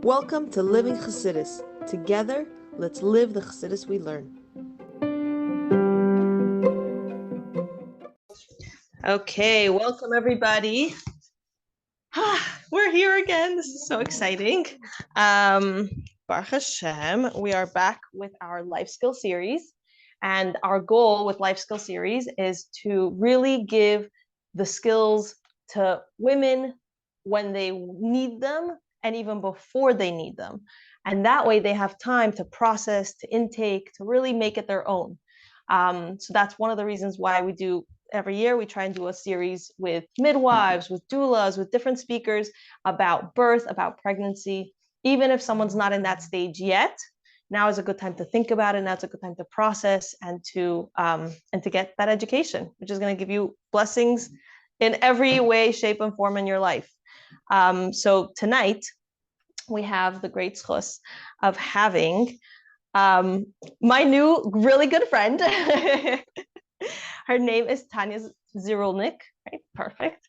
Welcome to Living Chassidus. Together, let's live the Chassidus we learn. Okay, welcome everybody. We're here again. This is so exciting. Baruch Hashem, we are back with our life skill series. And our goal with life skill series is to really give the skills to women when they need them and even before they need them. And that way they have time to process, to intake, to really make it their own. So that's one of the reasons why we do every year, we try and do a series with midwives, with doulas, with different speakers about birth, about pregnancy. Even if someone's not in that stage yet, now is a good time to think about it. Now it's a good time to process and to get that education, which is going to give you blessings in every way, shape, and form in your life. So tonight we have the great zchus of having my new really good friend. Her name is Tania Zirulnik, right? Perfect.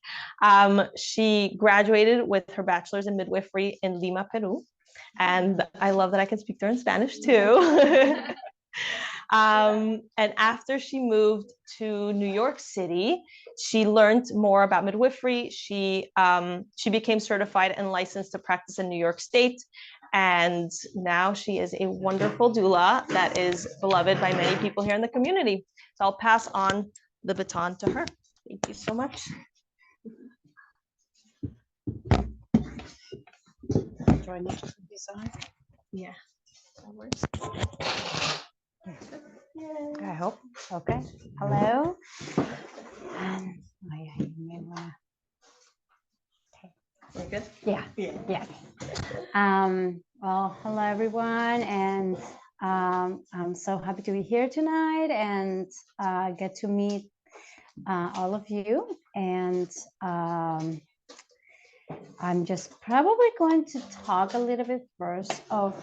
She graduated with her bachelor's in midwifery in Lima, Peru. And I love that I can speak to her in Spanish too. And after she moved to New York City, she learned more about midwifery. She became certified and licensed to practice in New York State. And now she is a wonderful doula that is beloved by many people here in the community. So I'll pass on the baton to her. Thank you so much. Join it design. Yeah. That works. I hope. Okay. Hello. And okay. We're good? Yeah. Well, hello everyone, and I'm so happy to be here tonight and get to meet all of you. And I'm just probably going to talk a little bit first of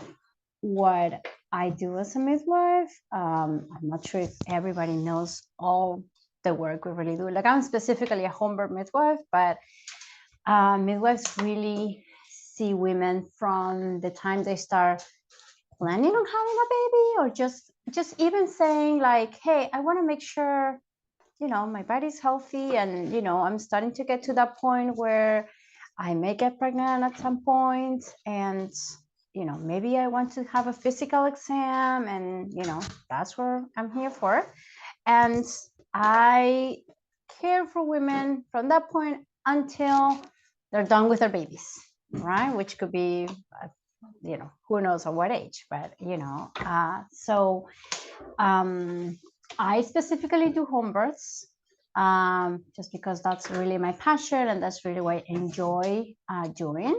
what I do as a midwife. I'm not sure if everybody knows all the work we really do. Like, I'm specifically a home birth midwife, but midwives really see women from the time they start planning on having a baby, or just even saying like, hey, I want to make sure, my body's healthy, and, I'm starting to get to that point where I may get pregnant at some point, and maybe I want to have a physical exam, and that's what I'm here for. And I care for women from that point until they're done with their babies, right? Which could be, who knows at what age, but so I specifically do home births, just because that's really my passion and that's really what I enjoy doing.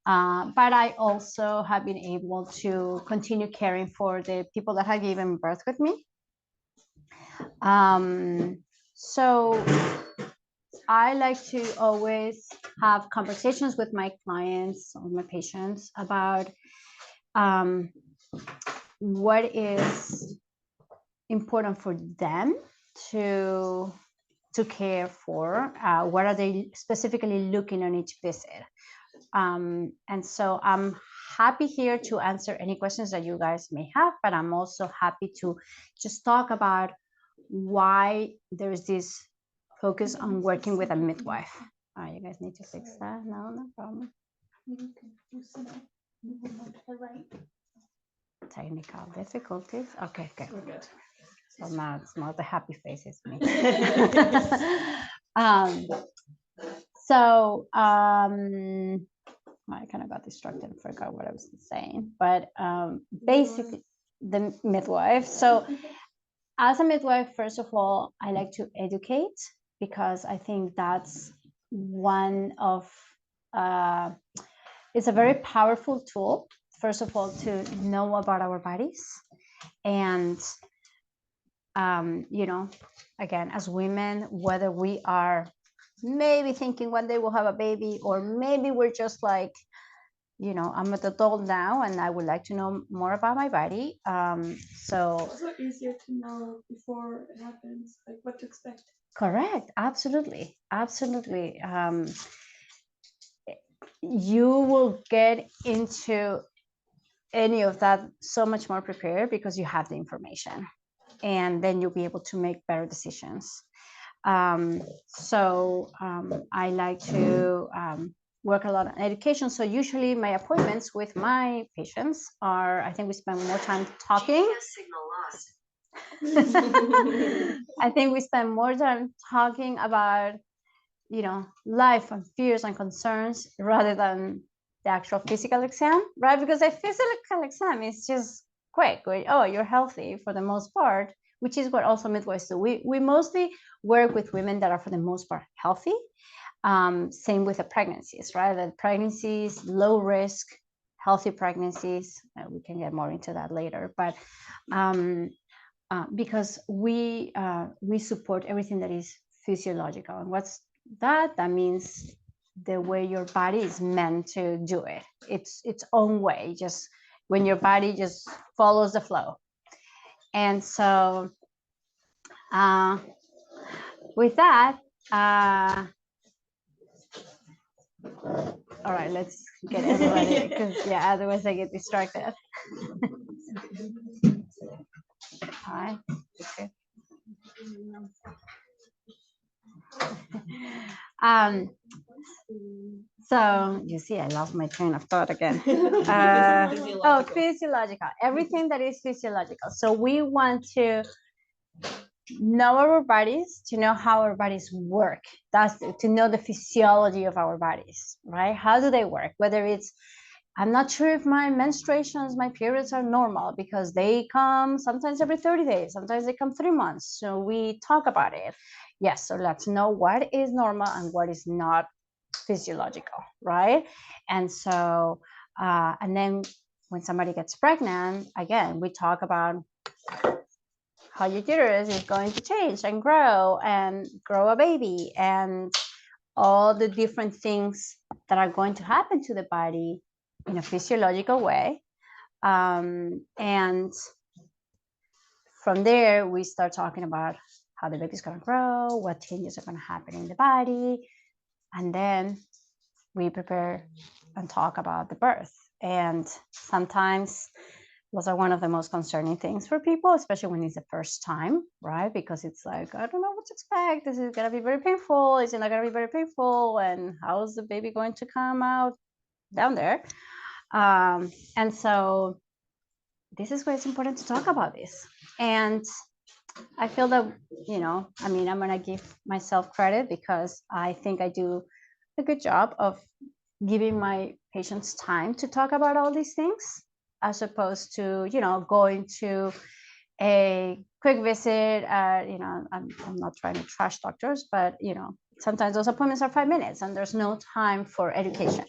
But I also have been able to continue caring for the people that have given birth with me. So I like to always have conversations with my clients or my patients about what is important for them to care for, what are they specifically looking on each visit. And so I'm happy here to answer any questions that you guys may have, but I'm also happy to just talk about why there's this focus on working with a midwife. You guys need to fix that? No problem. Technical difficulties. Okay, good. We're good. So now it's not the happy faces. Me. I kind of got distracted and forgot what I was saying, but basically the midwife. So as a midwife, first of all, I like to educate, because I think that's one of, it's a very powerful tool, first of all, to know about our bodies. And, again, as women, whether we are maybe thinking one day we'll have a baby, or maybe we're just like, I'm an adult now and I would like to know more about my body. So it's also easier to know before it happens, like what to expect. Correct. Absolutely. you will get into any of that so much more prepared because you have the information, and then you'll be able to make better decisions. I like to work a lot on education. So usually my appointments with my patients are, I think we spend more time talking. I think we spend more time talking about, life and fears and concerns rather than the actual physical exam, right? Because a physical exam is just quick. Oh, you're healthy for the most part, which is what also midwives do. We mostly work with women that are for the most part healthy. Same with the pregnancies, right? The pregnancies, low risk, healthy pregnancies. We can get more into that later, but because we support everything that is physiological. And what's that? That means the way your body is meant to do it. It's its own way, just when your body just follows the flow. And so with that, all right, let's get everybody, because yeah, otherwise I get distracted. All right. Okay. So you see, I lost my train of thought again. Physiological. Everything that is physiological. So we want to know our bodies, to know how our bodies work. That's to know the physiology of our bodies, right? How do they work? Whether it's, I'm not sure if my menstruations, my periods are normal because they come sometimes every 30 days, sometimes they come 3 months. So we talk about it. Yes, so let's know what is normal and what is not physiological, right? And so, and then when somebody gets pregnant, again, we talk about how your uterus is going to change and grow a baby, and all the different things that are going to happen to the body in a physiological way. And from there, we start talking about how the baby's going to grow, what changes are going to happen in the body. And then we prepare and talk about the birth. And sometimes those are one of the most concerning things for people, especially when it's the first time, right? Because it's like, I don't know what to expect. This is going to be very painful. Is it not going to be very painful? And how is the baby going to come out down there? And so this is why it's important to talk about this. And I feel that, I'm going to give myself credit because I think I do a good job of giving my patients time to talk about all these things, as opposed to, going to a quick visit. I'm not trying to trash doctors, but, sometimes those appointments are 5 minutes and there's no time for education,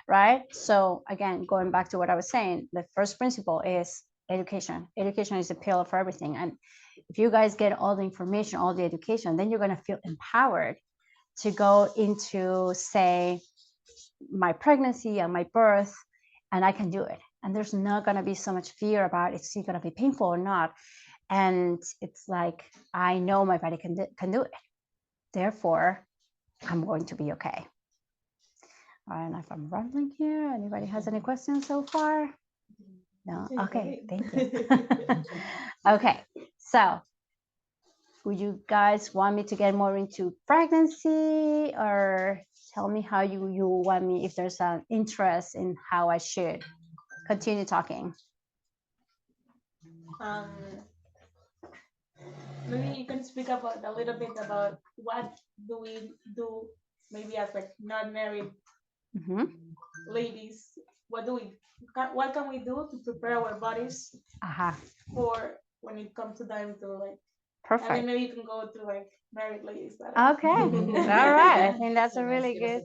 right? So again, going back to what I was saying, the first principle is education. Education is the pillar for everything. And if you guys get all the information, all the education, then you're going to feel empowered to go into, say, my pregnancy and my birth, and I can do it. And there's not going to be so much fear about it's going to be painful or not. And it's like, I know my body can do it. Therefore, I'm going to be okay. I don't know if I'm rambling here. Anybody has any questions so far? No? Okay, thank you. Okay, so would you guys want me to get more into pregnancy, or tell me how you want me, if there's an interest in how I should continue talking? Maybe you can speak about a little bit about what do we do, maybe as like not married ladies. What can we do to prepare our bodies for when it comes to time to like? Perfect. And then maybe you can go to like married ladies. Okay. All right. I think that's a really good.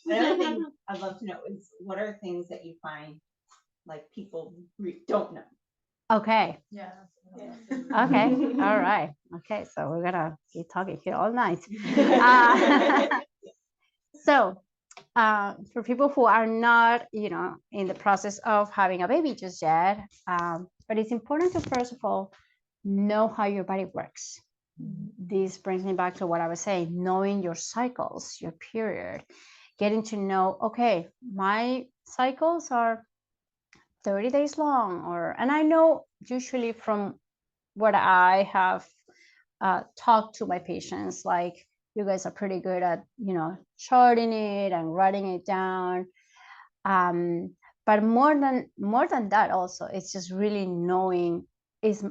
Another thing I'd love to know is what are things that you find like people don't know? Okay. Yeah. Okay. All right. Okay. So we're gonna be talking here all night. So, for people who are not, in the process of having a baby just yet, but it's important to first of all know how your body works. This brings me back to what I was saying, knowing your cycles, your period, getting to know, okay, my cycles are 30 days long, and I know usually from what I have talked to my patients, like you guys are pretty good at, charting it and writing it down. But more than that, also, it's just really knowing,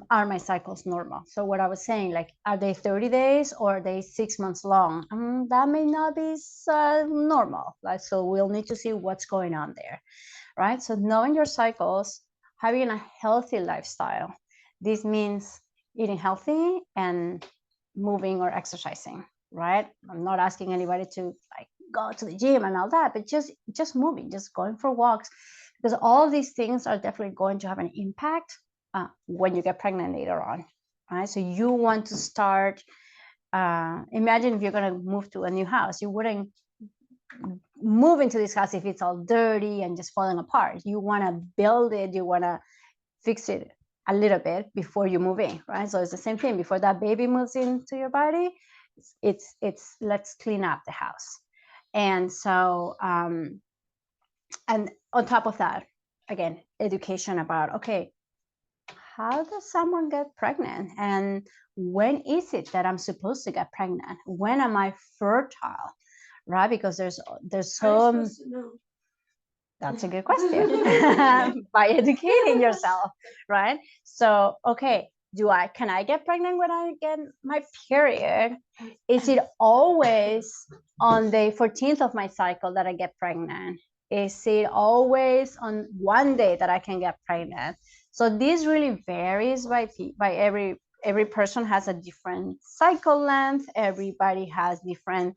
are my cycles normal? So what I was saying, like, are they 30 days or are they 6 months long? That may not be normal. Like, so we'll need to see what's going on there, right? So knowing your cycles, having a healthy lifestyle. This means eating healthy and moving or exercising, right? I'm not asking anybody to like go to the gym and all that, but just moving, just going for walks, because all these things are definitely going to have an impact when you get pregnant later on, right? So you want to start, imagine if you're going to move to a new house, you wouldn't move into this house if it's all dirty and just falling apart. You want to build it, you want to fix it a little bit before you move in, right? So it's the same thing. Before that baby moves into your body, it's let's clean up the house. And so and on top of that, again, education about, okay, how does someone get pregnant, and when is it that I'm supposed to get pregnant? When am I fertile, right? Because there's so, that's a good question. By educating yourself, right? So, okay, can I get pregnant when I get my period? Is it always on the 14th of my cycle that I get pregnant? Is it always on one day that I can get pregnant? So this really varies by every person has a different cycle length. Everybody has different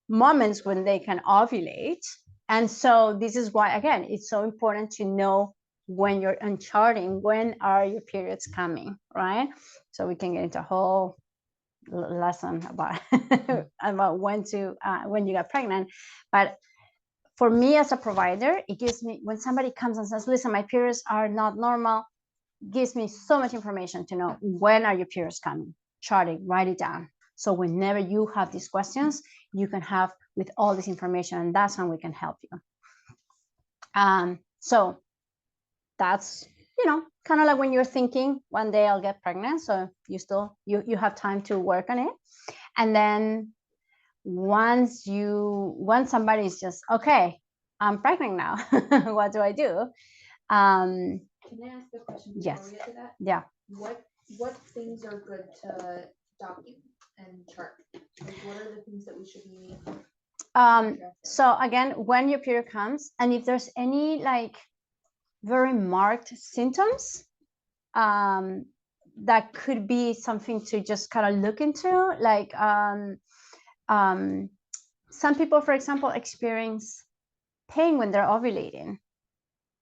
moments when they can ovulate. And so this is why, again, it's so important to know when you're uncharting, when are your periods coming, right? So we can get into a whole lesson about about when you get pregnant. But for me as a provider, it gives me, when somebody comes and says, listen, my periods are not normal, gives me so much information to know when are your periods coming, chart it, write it down. So whenever you have these questions, you can have with all this information, and that's how we can help you. So that's, kind of like when you're thinking one day I'll get pregnant. So you have time to work on it. And then once somebody's just, okay, I'm pregnant now, what do I do? Can I ask a question before Yes. we get to that? Yeah. What things are good to document and chart? Like, what are the things that we should be? So again, when your period comes, and if there's any like very marked symptoms, that could be something to just kind of look into. Like some people, for example, experience pain when they're ovulating,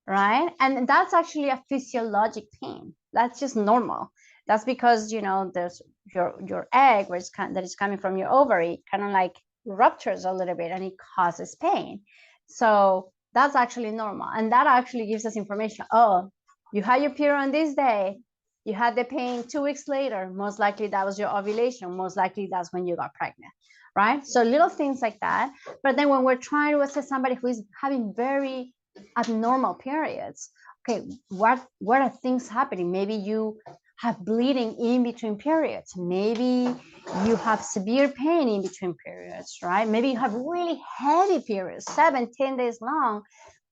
right? And that's actually a physiologic pain. That's just normal. That's because there's your egg, that is coming from your ovary, kind of like ruptures a little bit, and it causes pain. So that's actually normal, and that actually gives us information. Oh, you had your period on this day, you had the pain 2 weeks later, most likely that was your ovulation, most likely that's when you got pregnant, right? So little things like that. But then when we're trying to assess somebody who is having very abnormal periods, okay, what are things happening? Maybe you have bleeding in between periods. Maybe you have severe pain in between periods, right? Maybe you have really heavy periods, 7-10 days long.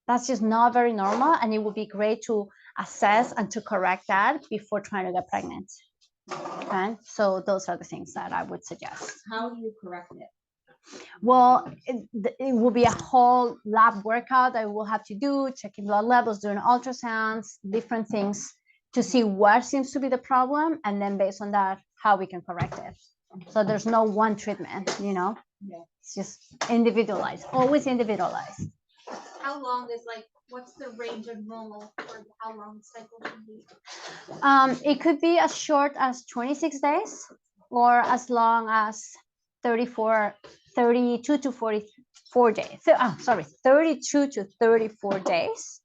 That's just not very normal, and it would be great to assess and to correct that before trying to get pregnant. Okay, so those are the things that I would suggest. How do you correct it? Well, it will be a whole lab workout that we'll have to do, checking blood levels, doing ultrasounds, different things to see what seems to be the problem, and then based on that, how we can correct it. So there's no one treatment, Yeah. It's just individualized, always individualized. How long is what's the range of normal for how long the cycle can be? It could be as short as 26 days or as long as 32 to 44 days. 32 to 34 days.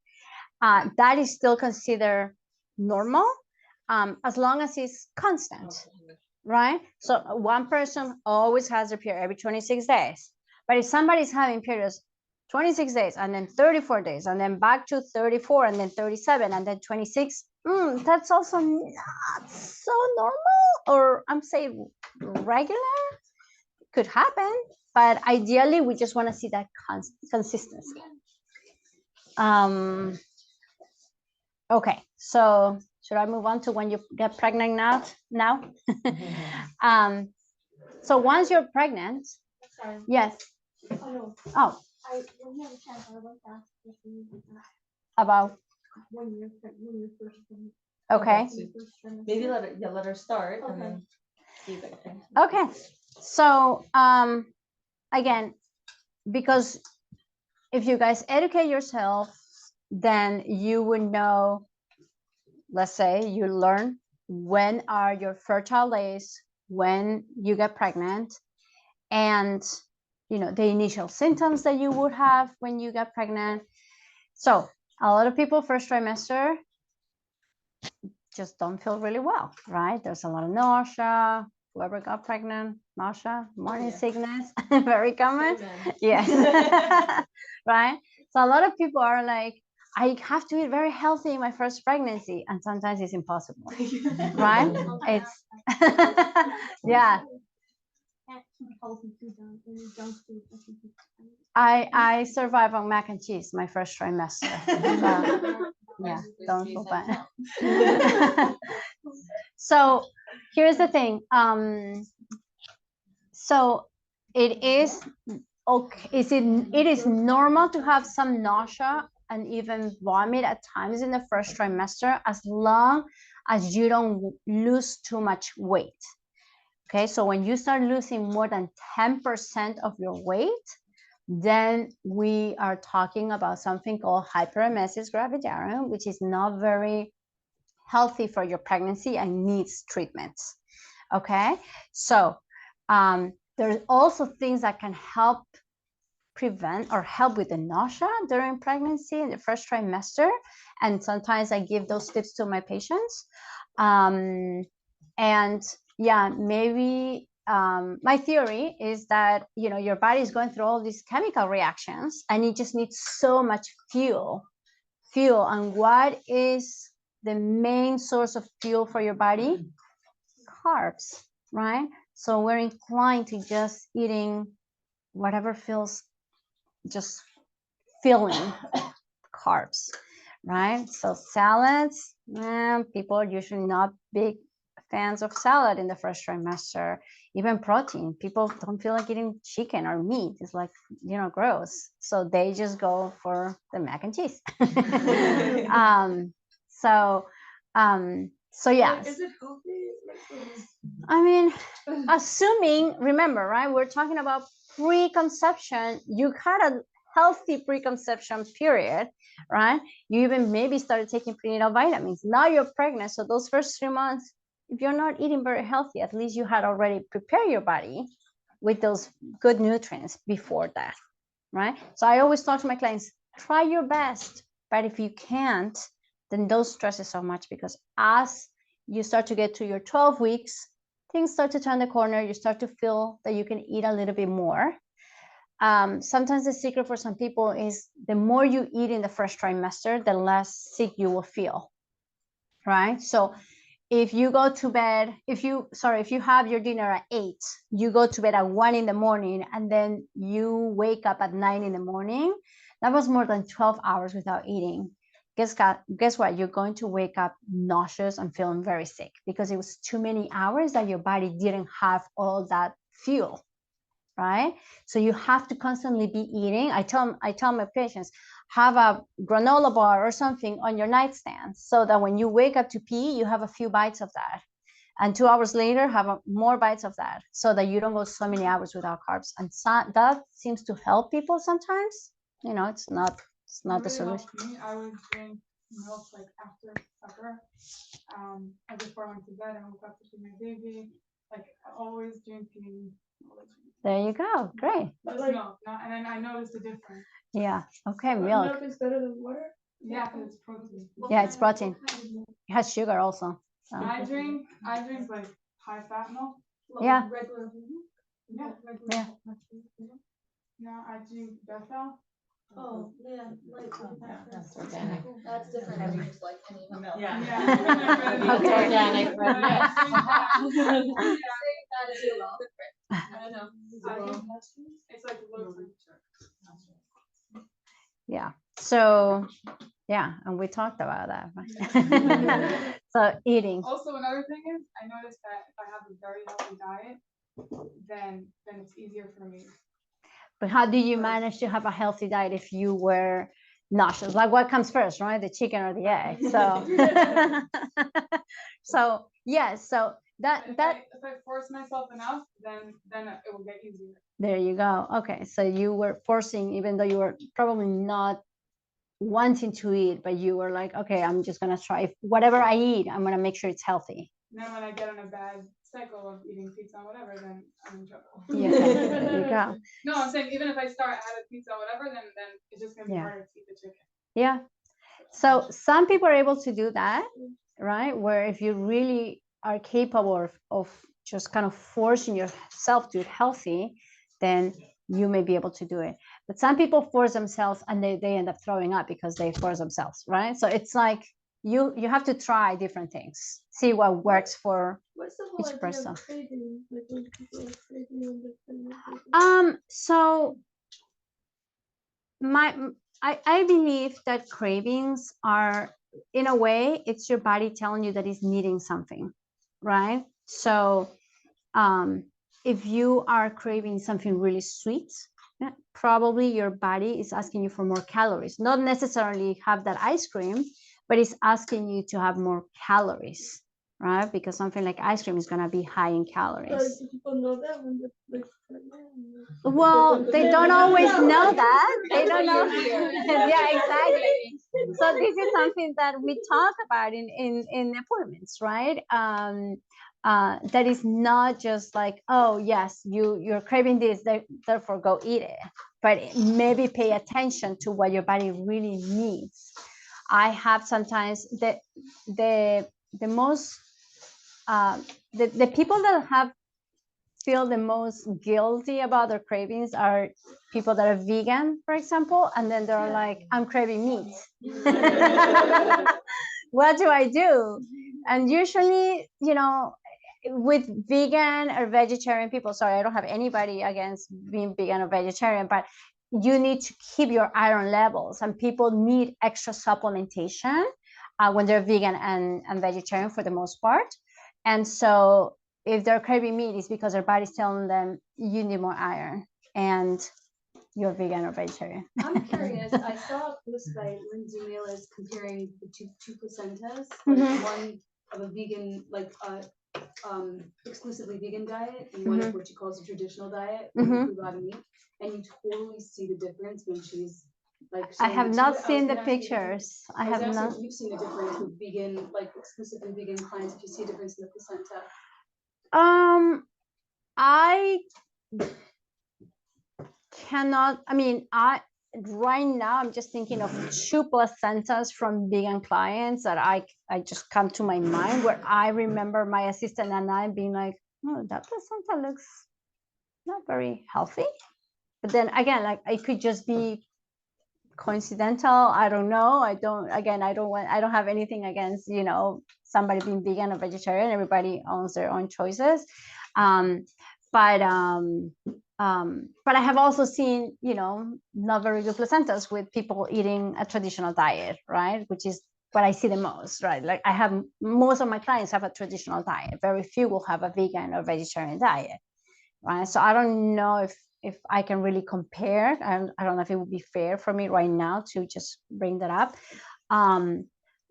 That is still considered normal, as long as it's constant. right? So one person always has their period every 26 days. But if somebody's having periods 26 days and then 34 days and then back to 34 and then 37 and then 26, that's also not so normal, or I'm saying regular. Could happen, but ideally we just want to see that consistency. Okay, so should I move on to when you get pregnant now? So once you're pregnant, Sorry. yes. Oh, no. Oh, When you have a chance, I would like to ask if you about when you're first pregnant. okay. Maybe let her start and then see if I can. Okay, so again, because if you guys educate yourself, then you would know, let's say you learn when are your fertile days, when you get pregnant, and the initial symptoms that you would have when you get pregnant. So a lot of people first trimester just don't feel really well, right? There's a lot of nausea. Whoever got pregnant, nausea, morning sickness, very common. Yes. Right? So a lot of people are like, I have to eat very healthy in my first pregnancy, and sometimes it's impossible, right? It's yeah. I survive on mac and cheese my first trimester. Yeah, don't feel bad. So here's the thing. So it is okay. It is normal to have some nausea and even vomit at times in the first trimester, as long as you don't lose too much weight. Okay, so when you start losing more than 10% of your weight, then we are talking about something called hyperemesis gravidarum, which is not very healthy for your pregnancy and needs treatments. Okay, so there's also things that can help prevent or help with the nausea during pregnancy in the first trimester, and sometimes I give those tips to my patients. And yeah, maybe my theory is that your body is going through all these chemical reactions and it just needs so much fuel. And what is the main source of fuel for your body? Carbs, right? So we're inclined to just eating whatever feels just filling carbs, right? So salads, people are usually not big fans of salad in the first trimester. Even protein, people don't feel like eating chicken or meat. It's like, gross. So they just go for the mac and cheese. So yeah. Is it healthy? I mean, assuming, remember, right? We're talking about preconception. You had a healthy preconception period, right? You even maybe started taking prenatal vitamins. Now you're pregnant. So those first 3 months, if you're not eating very healthy, at least you had already prepared your body with those good nutrients before that, right? So I always talk to my clients, try your best. But if you can't, then don't stress it so much, because as you start to get to your 12 weeks, things start to turn the corner. You start to feel that you can eat a little bit more. Sometimes the secret for some people is the more you eat in the first trimester, the less sick you will feel, right? So if you go to bed, if you have your dinner at 8, you go to bed at 1 in the morning, and then you wake up at 9 in the morning, that was more than 12 hours without eating. Guess what? You're going to wake up nauseous and feeling very sick, because it was too many hours that your body didn't have all that fuel, right? So you have to constantly be eating. I tell my patients, have a granola bar or something on your nightstand, so that when you wake up to pee, you have a few bites of that, and 2 hours later have more bites of that, so that you don't go so many hours without carbs. And that seems to help people sometimes. It's not the solution. I would drink milk like after supper. Before I went to bed, I woke up to see my baby. Like always drinking. There you go. Great. Just milk, and then I noticed the difference. Yeah. Okay. Milk. Milk is better than water. Yeah, because it's protein. Yeah, it's protein. It has sugar also. So. I drink like high fat milk. Yeah. Regular. Yeah, regular Yeah. milk. Now I do Bethel. Oh, yeah, like, yeah, that's organic. That's different than just like any milk. Yeah. Okay. Organic, but yes. Say that as well. I don't know. It's like low temperature. Yeah. So, yeah, and we talked about that. Right? So eating. Also, another thing is, I noticed that if I have a very healthy diet, then it's easier for me. But how do you manage to have a healthy diet if you were nauseous? Like what comes first, right? The chicken or the egg? So, so yes. So If I force myself enough, then it will get easier. there you go. Okay, so you were forcing, even though you were probably not wanting to eat, but you were like, okay, I'm just gonna try whatever I eat. I'm gonna make sure it's healthy. And then when I get in a bad cycle of eating pizza and whatever, then I'm in trouble. Yeah, there you go. No, I'm saying even if I start out of pizza or whatever, then it's just gonna be Yeah. harder to eat the chicken. Yeah. So some people are able to do that, right? Where if you really are capable of just kind of forcing yourself to eat healthy, then you may be able to do it. But some people force themselves and they end up throwing up because they force themselves, right? So it's like you have to try different things, see what works for What's the each person. craving? Like when people are craving So I believe that cravings are, in a way, it's your body telling you that it's needing something, right? So if you are craving something really sweet, probably your body is asking you for more calories, not necessarily have that ice cream, but it's asking you to have more calories, right? Because something like ice cream is going to be high in calories. people know that when they're Well, they don't always know that. They don't know. Yeah, exactly. So this is something that we talk about in appointments, right? That is not just like, oh yes, you're craving this, therefore go eat it. But maybe pay attention to what your body really needs. I have sometimes the most the people that have feel the most guilty about their cravings are people that are vegan, for example, and then they're like, I'm craving meat. What do I do? And usually, with vegan or vegetarian people, sorry, I don't have anybody against being vegan or vegetarian, but you need to keep your iron levels, and people need extra supplementation when they're vegan and vegetarian for the most part. And so if they're craving meat, it's because their body's telling them you need more iron, and you're vegan or vegetarian. I'm curious. I saw a post by Lindsay Naylor's comparing the two placentas, like one of a vegan, like exclusively vegan diet, and one of what she calls a traditional diet, with a lot of meat. And you totally see the difference when she's like. I have not seen the pictures. I have not. If you've seen a difference with vegan, like exclusively vegan clients, if you see a difference in the placenta. I cannot. I mean, right now I'm just thinking of 2 placentas from vegan clients that I just come to my mind, where I remember my assistant and I being like, oh, that placenta looks not very healthy. But then again, like, it could just be coincidental. I don't know. I don't have anything against, somebody being vegan or vegetarian. Everybody owns their own choices. But I have also seen, not very good placentas with people eating a traditional diet, right? Which is what I see the most, right? Like, I have, most of my clients have a traditional diet. Very few will have a vegan or vegetarian diet, right? So I don't know if I can really compare. I don't know if it would be fair for me right now to just bring that up.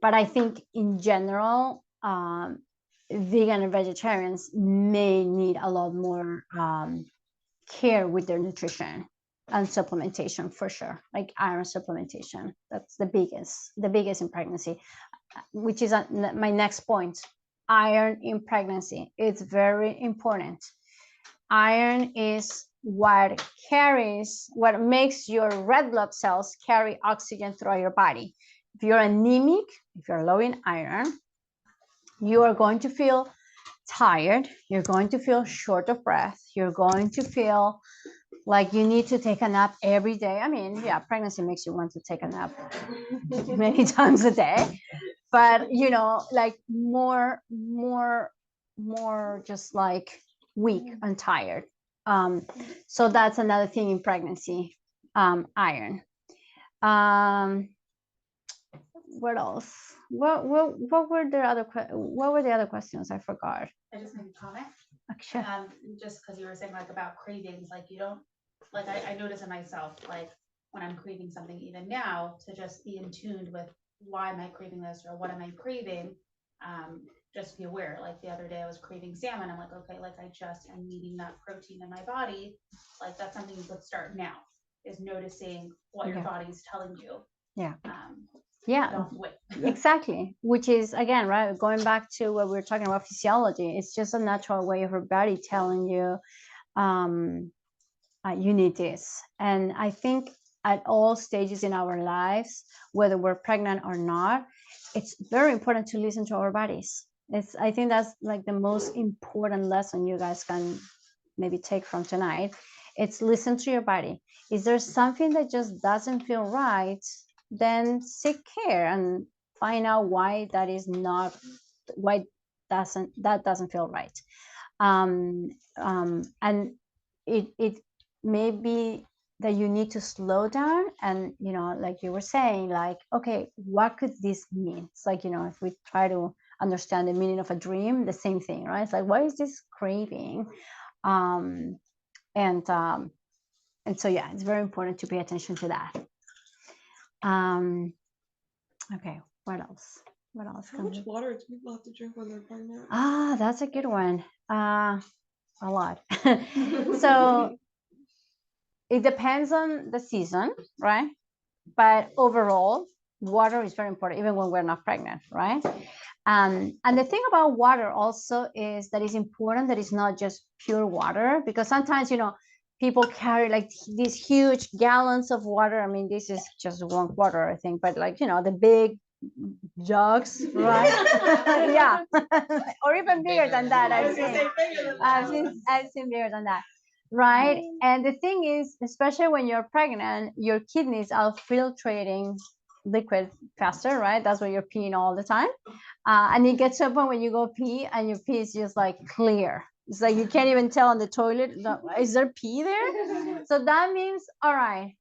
But I think in general, vegan and vegetarians may need a lot more care with their nutrition and supplementation, for sure, like iron supplementation. That's the biggest in pregnancy, which is my next point. Iron in pregnancy, it's very important. Iron is what makes your red blood cells carry oxygen throughout your body. If you're anemic, if you're low in iron, you are going to feel tired. You're going to feel short of breath. You're going to feel like you need to take a nap every day. I mean, yeah, pregnancy makes you want to take a nap many times a day, but you know, like more just like weak and tired. So that's another thing in pregnancy. Iron. What else? What were the other questions? I forgot. I just made a comment. Actually, Just because you were saying like about cravings, like you don't, like I notice in myself, like when I'm craving something even now, to just be in tune with why am I craving this or what am I craving? Just be aware. Like the other day I was craving salmon. I'm like, okay, like I just am needing that protein in my body. Like that's something you could start now, is noticing what your body's telling you. Yeah. Yeah. Don't wait. Exactly. Which is again, right, going back to what we were talking about, physiology. It's just a natural way of your body telling you you need this. And I think at all stages in our lives, whether we're pregnant or not, it's very important to listen to our bodies. I think that's like the most important lesson you guys can maybe take from tonight. It's listen to your body. Is there something that just doesn't feel right? Then seek care and find out why that is not, why that doesn't feel right. And it may be that you need to slow down and, you know, like you were saying, like, okay, what could this mean? It's like, you know, if we try to understand the meaning of a dream, the same thing, right? It's like, what is this craving? And so, yeah, it's very important to pay attention to that. Okay, what else? What else? How much water do people have to drink when they're pregnant? That's a good one. A lot. So it depends on the season, right? But overall, water is very important, even when we're not pregnant, right? And the thing about water also is that it's important that it's not just pure water, because sometimes, you know, people carry like these huge gallons of water. I mean, this is just one quarter, I think, but like, you know, the big jugs, right? Yeah, or even bigger than that. I've seen bigger than that, right? And the thing is, especially when you're pregnant, your kidneys are filtrating liquid faster, right? That's why you're peeing all the time. And it gets to a point when you go pee and your pee is just like clear. It's like you can't even tell on the toilet, is there pee there? So that means, all right,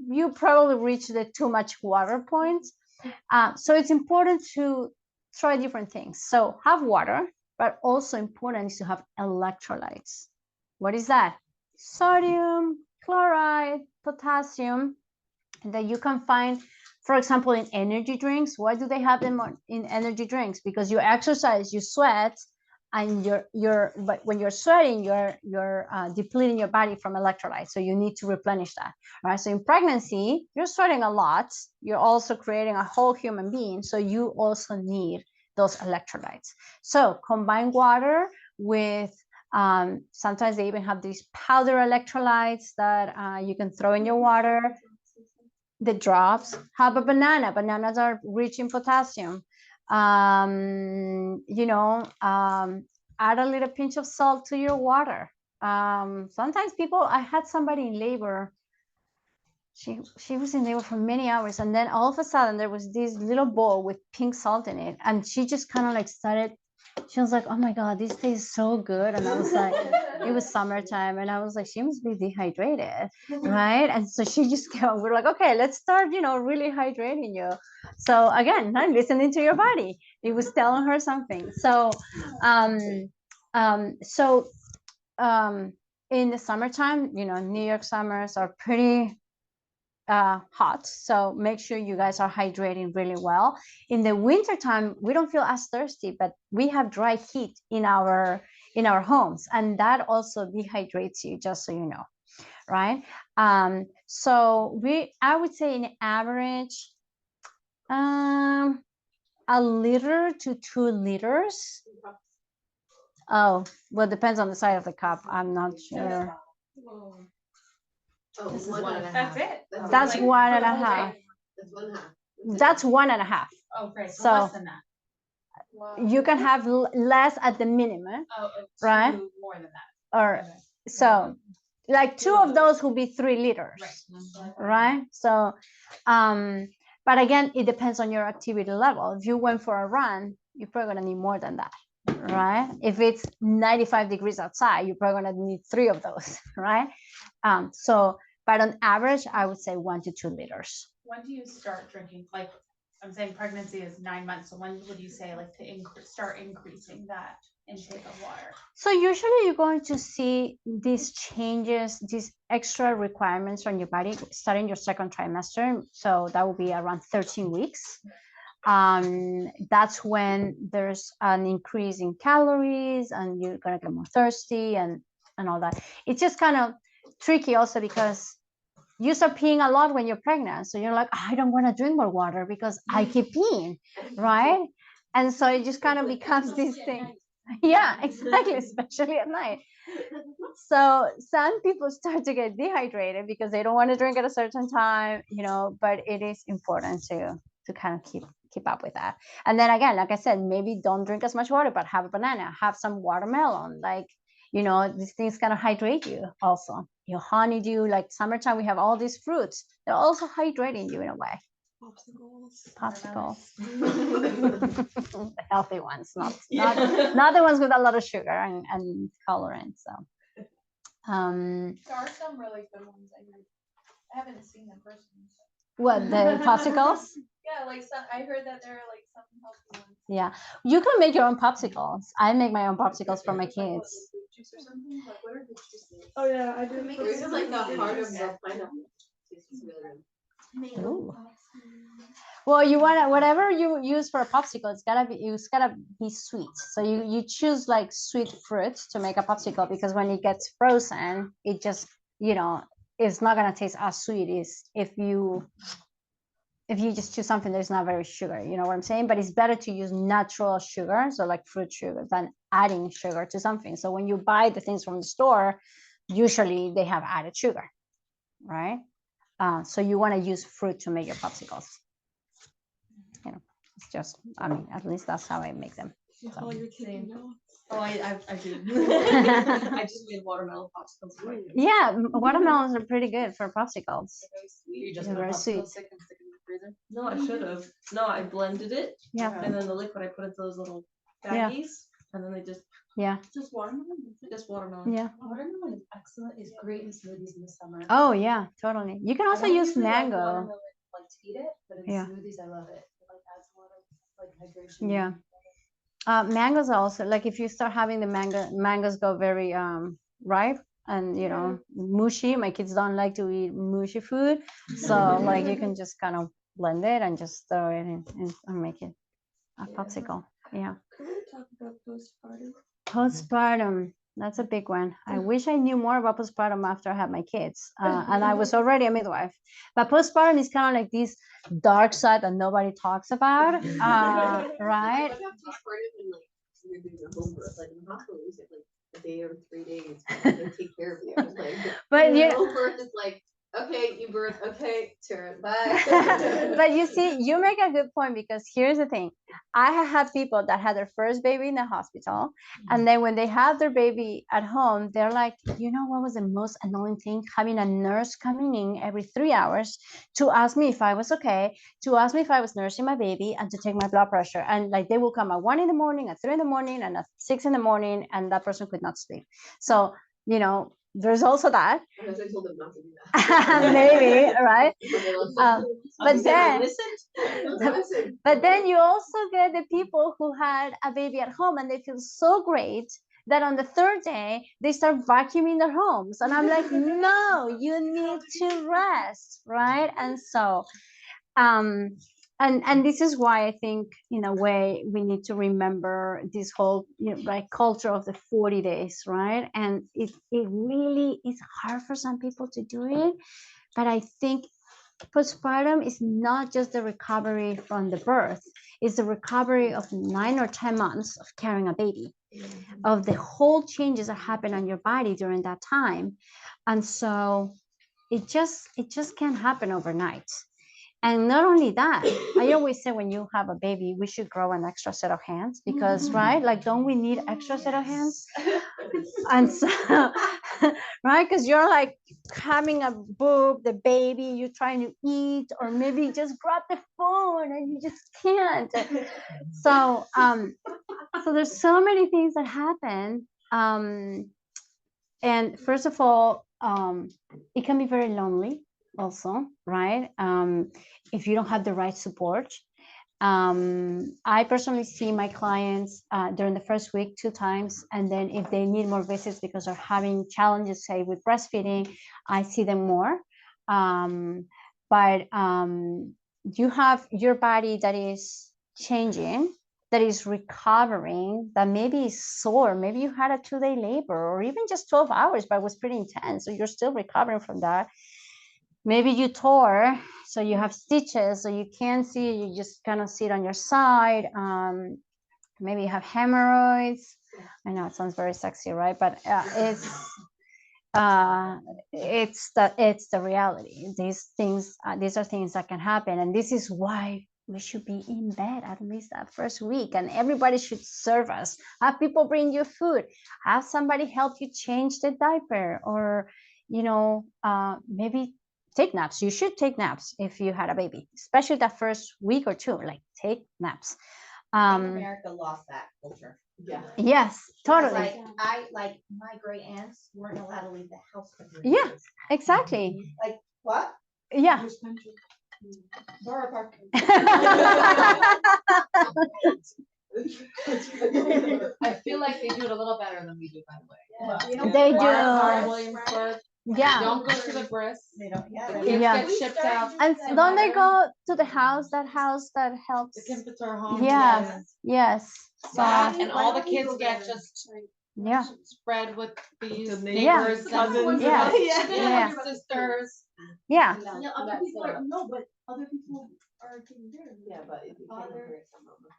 you probably reached the too much water point. So it's important to try different things. So have water, but also important is to have electrolytes. What is that? Sodium, chloride, potassium, that you can find, for example, in energy drinks. Why do they have them in energy drinks? Because you exercise, you sweat, and but when you're sweating, you're depleting your body from electrolytes. So you need to replenish that. All right. So in pregnancy, you're sweating a lot. You're also creating a whole human being. So you also need those electrolytes. So combine water with sometimes they even have these powder electrolytes that you can throw in your water. The drops. Have a banana. Bananas are rich in potassium. You know, add a little pinch of salt to your water. Sometimes people, I had somebody in labor. She was in labor for many hours, and then all of a sudden there was this little bowl with pink salt in it, and she just kind of like started. She was like, "Oh my God, this tastes so good!" And I was like, "It was summertime," and I was like, "She must be dehydrated, right?" And so she just came. We're like, "Okay, let's start, you know, really hydrating you." So again, I'm listening to your body. It was telling her something. So, in the summertime, you know, New York summers are pretty hot, so make sure you guys are hydrating really well. In the winter time, we don't feel as thirsty, but we have dry heat in our homes, and that also dehydrates you, just so you know, right? So I would say in average a liter to 2 liters. Oh, well, depends on the size of the cup. I'm not sure. Oh, This is one and a that's half. it. That's like, one and a for the whole half. day? That's one half. That's one and a half. Okay, so So- less than that. You can have less at the minimum, Oh, right? more than that. Or Okay. so like 2 of those will be 3 liters, right? So, but again, it depends on your activity level. If you went for a run, you're probably gonna need more than that, right? If it's 95 degrees outside, you're probably gonna need 3 of those, right? So, but on average, I would say 1 to 2 liters. When do you start drinking? Like, I'm saying pregnancy is 9 months. So when would you say like to start increasing that intake of water? So usually you're going to see these changes, these extra requirements on your body starting your second trimester. So that will be around 13 weeks. That's when there's an increase in calories and you're gonna get more thirsty and all that. It's just kind of tricky also because you start peeing a lot when you're pregnant. So you're like, I don't want to drink more water because I keep peeing, right? And so it just kind of becomes this thing. Yeah, exactly, especially at night. So some people start to get dehydrated because they don't want to drink at a certain time, but it is important to kind of keep up with that. And then again, like I said, maybe don't drink as much water, but have a banana, have some watermelon, these things kind of hydrate you also. Honeydew, like summertime, we have all these fruits. They're also hydrating you in a way. Popsicles. The healthy ones, not the ones with a lot of sugar and colorant. So There are some really good ones. I haven't seen them personally. What, the popsicles? Yeah, like some, I heard that there are like some healthy ones. Yeah, you can make your own popsicles. I make my own popsicles for my kids. Juice or something? Like what are the juices? Oh yeah, I do. Make it like not part of the pineapple. Ooh. Well, you want to, whatever you use for a popsicle, it's gotta be sweet. So you choose like sweet fruits to make a popsicle because when it gets frozen, it just it's not gonna taste as sweet as if you just choose something that's not very sugar. You know what I'm saying? But it's better to use natural sugar, so like fruit sugar, than adding sugar to something. So when you buy the things from the store, usually they have added sugar, right? So you want to use fruit to make your popsicles. It's just, at least that's how I make them. So. Oh, I do. I just made watermelon popsicles. Yeah, watermelons are pretty good for popsicles. You just They're put very popsicle sweet. stick and stick it in the freezer? No, I should have. No, I blended it. Yeah. And then the liquid I put into those little baggies. Yeah. And then they just. Yeah. Just watermelon? Just watermelon. Yeah. Watermelon is excellent. It's great in smoothies in the summer. Oh yeah, totally. You can also use mango. Like to eat it, but in smoothies, I love it. It like adds a lot of like hydration. Yeah. Mangoes are also, like, if you start having the mangoes go very ripe and mushy. My kids don't like to eat mushy food, so like you can just kind of blend it and just throw it in and make it a popsicle. Yeah. Can we talk about postpartum? Postpartum, that's a big one. I wish I knew more about postpartum after I had my kids, and I was already a midwife. But postpartum is kind of like this dark side that nobody talks about, right? What about postpartum and like you're doing the home birth? Like in the hospital, you said like a day or 3 days, they take care of you. Like, But yeah, home birth is like, okay, you birth, okay, turn, bye. but you see, you make a good point, because here's the thing. I have had people that had their first baby in the hospital, and then when they have their baby at home, they're like, what was the most annoying thing? Having a nurse coming in every 3 hours to ask me if I was okay, to ask me if I was nursing my baby, and to take my blood pressure. And like they will come at 1 a.m, at 3 a.m, and at 6 a.m, and that person could not sleep. So, there's also that. Unless I told them not to do that. Maybe, right? Listen. But then you also get the people who had a baby at home and they feel so great that on the third day they start vacuuming their homes, and I'm like, no, you need to rest, right? And so and this is why I think, in a way, we need to remember this whole culture of the 40 days, right? And it really is hard for some people to do it, but I think postpartum is not just the recovery from the birth, it's the recovery of 9 or 10 months of carrying a baby, of the whole changes that happen on your body during that time. And so it just can't happen overnight. And not only that, I always say when you have a baby, we should grow an extra set of hands because, right? Like, don't we need extra set of hands? And so, right? Because you're like having a boob, the baby, you're trying to eat, or maybe just grab the phone and you just can't. So, so there's so many things that happen. And first of all, it can be very lonely also, right? If you don't have the right support. I personally see my clients during the first week 2 times, and then if they need more visits because they're having challenges, say with breastfeeding, I see them more. But you have your body that is changing, that is recovering, that maybe is sore. Maybe you had a 2-day labor or even just 12 hours, but it was pretty intense. So you're still recovering from that. Maybe you tore, so you have stitches, so you can't see, you just kind of sit on your side. Maybe you have hemorrhoids. I know it sounds very sexy, right? But it's the reality. These things, these are things that can happen, and this is why we should be in bed at least that first week, and everybody should serve us. Have people bring you food. Have somebody help you change the diaper, or maybe take naps. You should take naps if you had a baby, especially that first week or 2. Like, take naps. America lost that culture. Yeah. Yes, totally. Like my great aunts weren't allowed to leave the house for 3 Yeah. days. Exactly. Like what? Yeah. Which country? Borough Park. I feel like they do it a little better than we do, by the way. You know, They Our do. Williamsburg, Yeah. don't go to the bris. They don't. The Yeah. kids Yeah. get shipped out. And don't they go to the house that helps? The Kimpeter home. Yeah. Yes. So, That, and all the kids get just yeah. spread with these The neighbors, neighbors, cousins, Yeah. yeah, Yeah. sisters. Yeah. Yeah, other people are no, but other people are taking care of it. Yeah, but if you can't Father- hear some of them,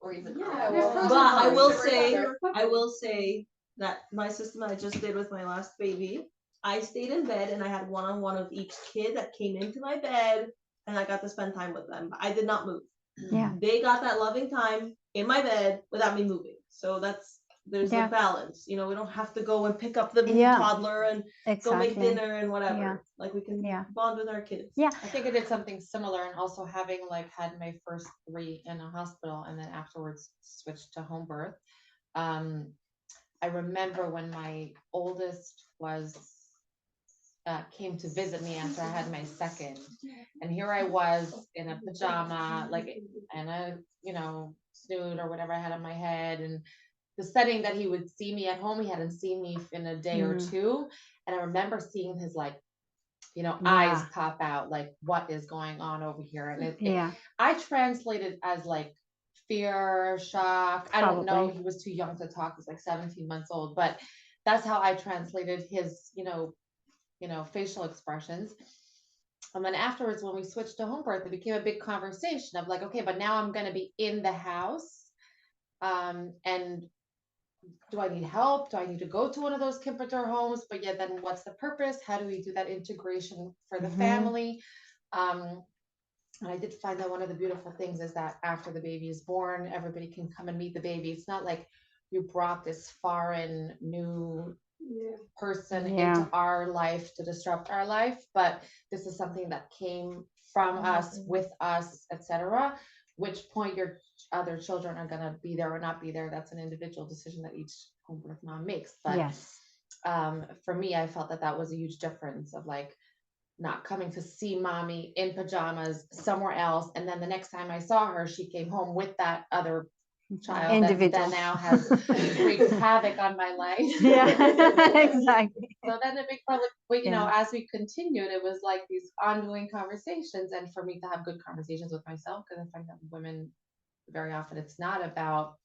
or even. Yeah, But I will They're say that my system I just did with my last baby, I stayed in bed and I had one-on-one of each kid that came into my bed, and I got to spend time with them. I did not move. Yeah. They got that loving time in my bed without me moving. So there's Yeah. the balance. We don't have to go and pick up the Yeah. toddler and go make Exactly. dinner and whatever. Yeah. Like, we can Yeah. bond with our kids. Yeah. I think I did something similar, and also having had my first 3 in a hospital and then afterwards switched to home birth. I remember when my oldest came to visit me after I had my second, and here I was in a pajama, and a suit or whatever I had on my head, and the setting that he would see me at home, he hadn't seen me in a day or 2, and I remember seeing his eyes pop out, like, what is going on over here? And I translated as fear, shock. I don't know. He was too young to talk. He was 17 months old, but that's how I translated his, facial expressions. And then afterwards, when we switched to home birth, it became a big conversation of okay, but now I'm going to be in the house. And do I need help? Do I need to go to one of those Kimpeter homes? But yeah, then what's the purpose? How do we do that integration for the family? And I did find that one of the beautiful things is that after the baby is born, everybody can come and meet the baby. It's not like you brought this foreign new person into our life to disrupt our life, but this is something that came from us, with us, etc. Which point your other children are going to be there or not be there, that's an individual decision that each home birth mom makes. But for me, I felt that was a huge difference of not coming to see mommy in pajamas somewhere else, and then the next time I saw her, she came home with that other child that now has wreaked havoc on my life. Yeah. Exactly. So then it became as we continued, it was these ongoing conversations, and for me to have good conversations with myself, because I find that women, very often, it's not about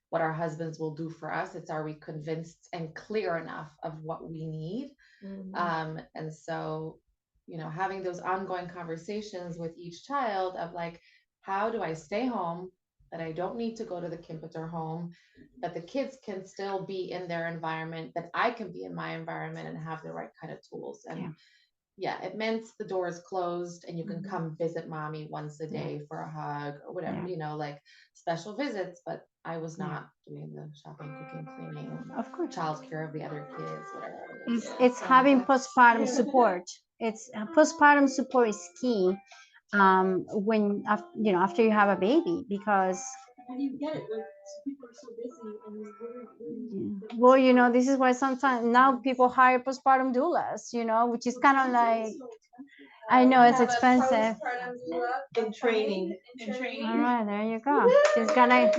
what our husbands will do for us, it's, are we convinced and clear enough of what we need? And so having those ongoing conversations with each child of how do I stay home, that I don't need to go to the Kimpeter home, that the kids can still be in their environment, that I can be in my environment and have the right kind of tools. And yeah, it meant the door is closed and you can Mhm. come visit mommy once a day for a hug or whatever, Yeah. like special visits, but I was Yeah. not doing the shopping, cooking, cleaning, Of course. childcare of the other kids, whatever it was. It's having postpartum support. It's postpartum support is key when after you have a baby, because How do you get it? Like, people are so busy, and well, this is why sometimes now people hire postpartum doulas, which is kind of like, I know it's expensive. In training. All right, there you go. He's gonna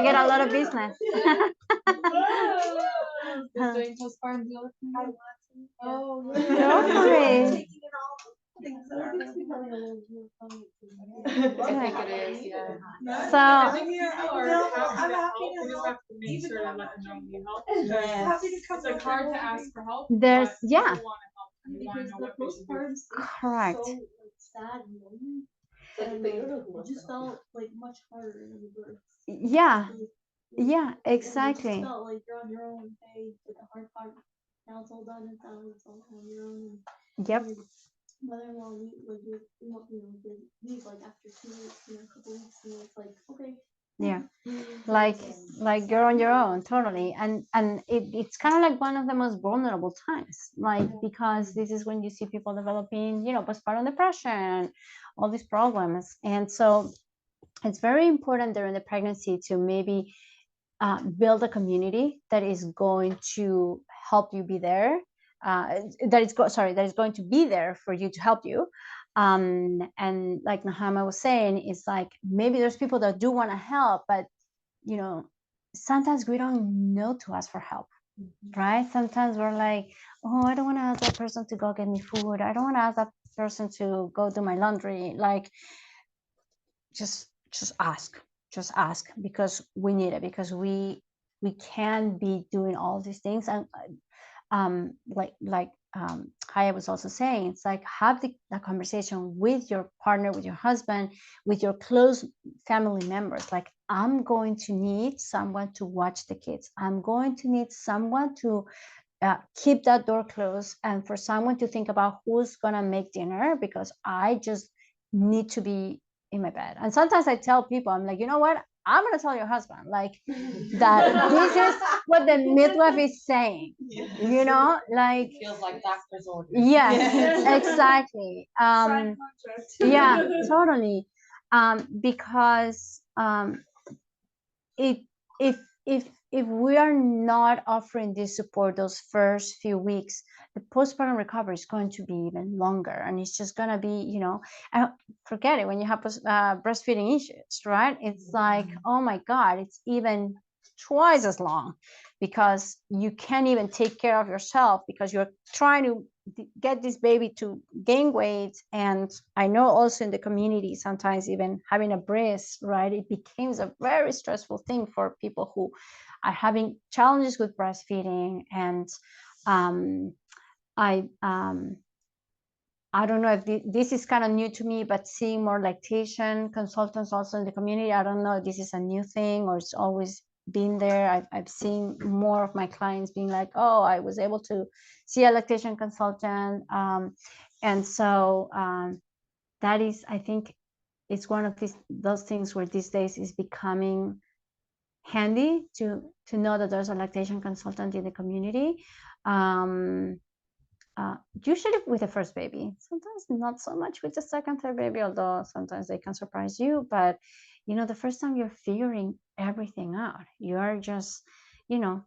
get a lot of business. Who's doing postpartum deal? Oh, Go for it. I think it is, yeah. So I'm happy to help. Make sure to let them know you help. It's like hard to ask for help. there's but yeah, people wanna help and they wanna because know the what they should do. postpartum stage is correct. so like sad and lonely. And it just felt like much harder than the birth. Yeah, Like, yeah, it exactly. just felt like you're on your own. Hey, like a hard part. Now it's all done, and now it's all on your own. Yep. And mother-in-law, leave like after 2 weeks, a couple weeks, and it's like, okay. Yeah, like you're on your own, totally. And it's kind of like one of the most vulnerable times, like, because this is when you see people developing postpartum depression, all these problems. And so it's very important during the pregnancy to maybe build a community that is going to help you be there, that is going to be there for you, to help you. And like Nahama was saying, it's like maybe there's people that do want to help, but sometimes we don't know to ask for help, right? Sometimes we're like, oh, I don't want to ask that person to go get me food, I don't want to ask that person to go do my laundry. Like, just ask, because we need it, because we can be doing all these things. And like Haya was also saying, it's like, have the conversation with your partner, with your husband, with your close family members. Like, I'm going to need someone to watch the kids, I'm going to need someone to keep that door closed, and for someone to think about who's gonna make dinner, because I just need to be in my bed. And sometimes I tell people, I'm like, you know what, I'm gonna tell your husband, like, that this is what the midwife is saying. Like, Feels like doctor's orders. yes, exactly. Yeah, totally. Because it if we are not offering this support those first few weeks, the postpartum recovery is going to be even longer, and it's just going to be, and forget it, when you have breastfeeding issues, right? It's like, oh my God, it's even twice as long, because you can't even take care of yourself, because you're trying to get this baby to gain weight. And I know also in the community, sometimes even having a breast, right, it becomes a very stressful thing for people who are having challenges with breastfeeding. And I don't know if this is kind of new to me, but seeing more lactation consultants also in the community, I don't know if this is a new thing or it's always been there. I've seen more of my clients being like, oh, I was able to see a lactation consultant. And so that is, I think, it's one of those things where these days is becoming handy to know that there's a lactation consultant in the community. Usually with the first baby, sometimes not so much with the second, third baby, although sometimes they can surprise you. But the first time you're figuring everything out, you're just, the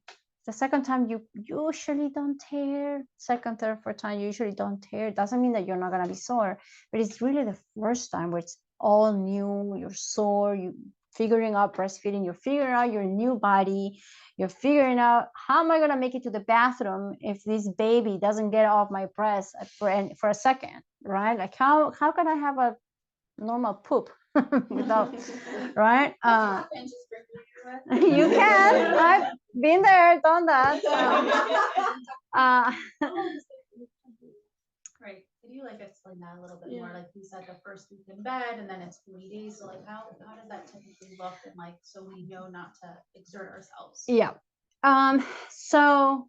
second time you usually don't tear, second, third, fourth time you usually don't tear. Doesn't mean that you're not gonna be sore, but it's really the first time where it's all new, you're sore, you figuring out breastfeeding, you're figuring out your new body, you're figuring out, how am I going to make it to the bathroom if this baby doesn't get off my breast for a second, right? Like, how can I have a normal poop without, right? You can. I've been there, done that. Right. Could you explain that a little bit more? Like you said, the first week in bed, and then it's 3 days. So how does that typically look? And so we know not to exert ourselves. Yeah. So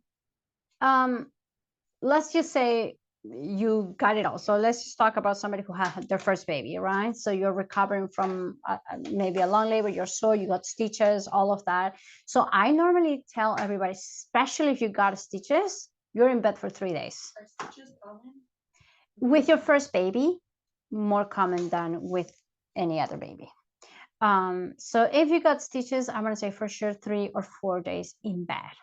let's just say you got it all. So let's just talk about somebody who had their first baby, right? So you're recovering from maybe a long labor, you're sore, you got stitches, all of that. So I normally tell everybody, especially if you got stitches, you're in bed for 3 days. Are stitches common? With your first baby, more common than with any other baby. So if you got stitches, I'm gonna say for sure 3 or 4 days in bed.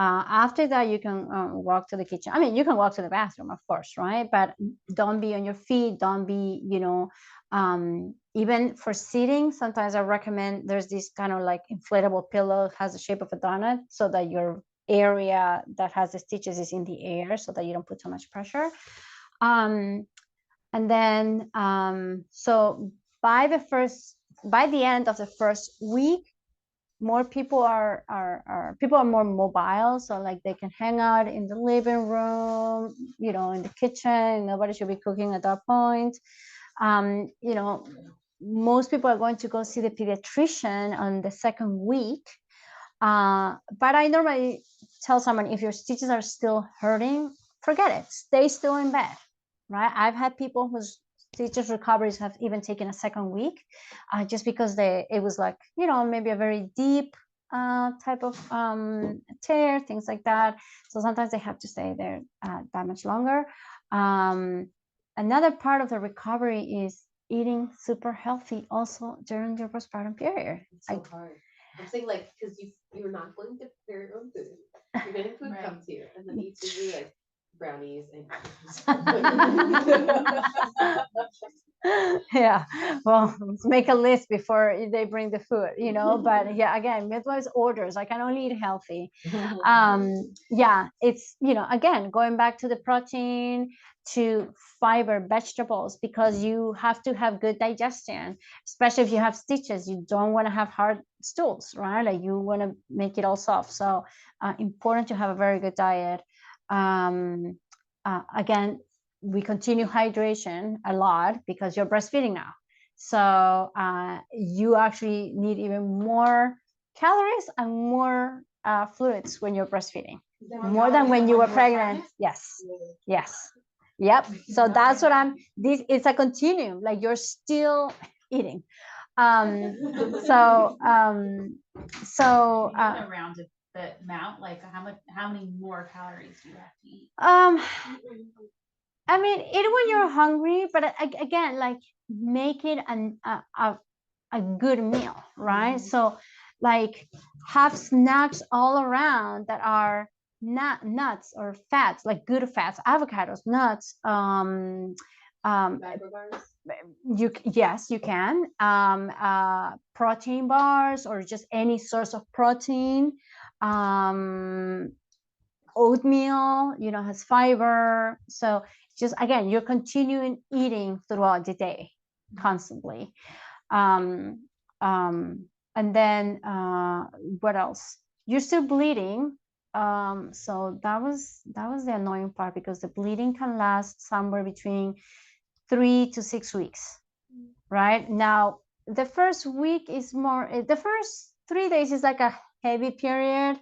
After that, you can walk to the kitchen. I mean, you can walk to the bathroom, of course, right? But don't be on your feet. Don't be, even for sitting, sometimes I recommend there's this kind of like inflatable pillow, has the shape of a donut, so that your area that has the stitches is in the air, so that you don't put too much pressure. And then, so by the end of the first week, more people are more mobile, so like they can hang out in the living room, in the kitchen. Nobody should be cooking at that point. Most people are going to go see the pediatrician on the second week, but I normally tell someone, if your stitches are still hurting, forget it, stay still in bed, right? I've had people whose stitches recoveries have even taken a second week, just because it was like, maybe a very deep type of tear, things like that. So sometimes they have to stay there that much longer. Another part of the recovery is eating super healthy also during your postpartum period. It's so hard. I'm saying, like, because you're not going to prepare your own food. You're getting food Right. come to you, and then it's usually like brownies and Yeah, well, let's make a list before they bring the food, but yeah, again, midwives orders, I can only eat healthy. Yeah, it's, again, going back to the protein, to fiber, vegetables, because you have to have good digestion, especially if you have stitches. You don't want to have hard stools, right? Like, you want to make it all soft. So important to have a very good diet. Again, we continue hydration a lot because you're breastfeeding now. So you actually need even more calories and more fluids when you're breastfeeding, more than when you were pregnant. Yes. Yep. So that's what it's a continuum, like you're still eating. So Around the amount, like how many more calories do you have to eat? I mean, eat when you're hungry, but again, like, make it a good meal, right? So like, have snacks all around that are not nuts or fats, like good fats, avocados, nuts, yes, you can, protein bars, or just any source of protein. Oatmeal, has fiber. So just, again, you're continuing eating throughout the day constantly. And then what else? You're still bleeding. So that was the annoying part, because the bleeding can last somewhere between 3 to 6 weeks, right? Now, the first 3 days is like a heavy period.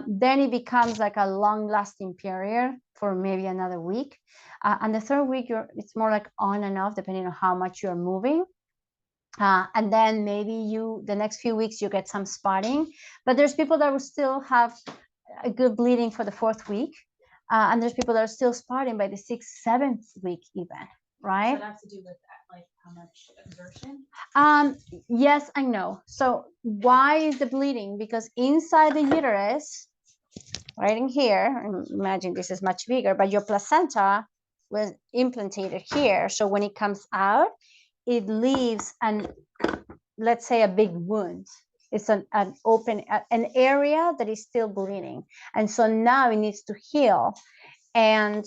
Then it becomes like a long-lasting period for maybe another week. And the third week, it's more like on and off, depending on how much you're moving. And then maybe the next few weeks, you get some spotting. But there's people that will still have a good bleeding for the 4th week. And there's people that are still spotting by the 6th, 7th week even, right? So that has to do with that, like how much exertion? Yes and no. So why is the bleeding? Because inside the uterus, right in here, imagine this is much bigger, but your placenta was implanted here. So when it comes out, it leaves let's say a big wound. It's an open, an area that is still bleeding. And so now it needs to heal. And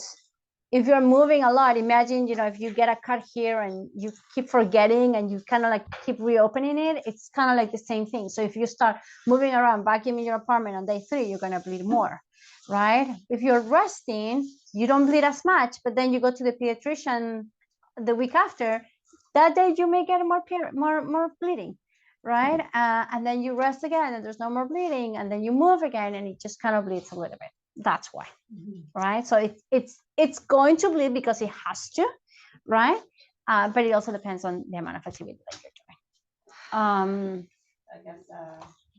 if you're moving a lot, imagine, if you get a cut here and you keep forgetting and you kind of like keep reopening it, it's kind of like the same thing. So if you start moving around, vacuuming your apartment on day 3, you're going to bleed more, right? If you're resting, you don't bleed as much, but then you go to the pediatrician the week after, that day you may get more bleeding, right? And then you rest again and there's no more bleeding, and then you move again and it just kind of bleeds a little bit. That's why, right? So it's going to bleed because it has to, right? But it also depends on the amount of activity that you're doing. I guess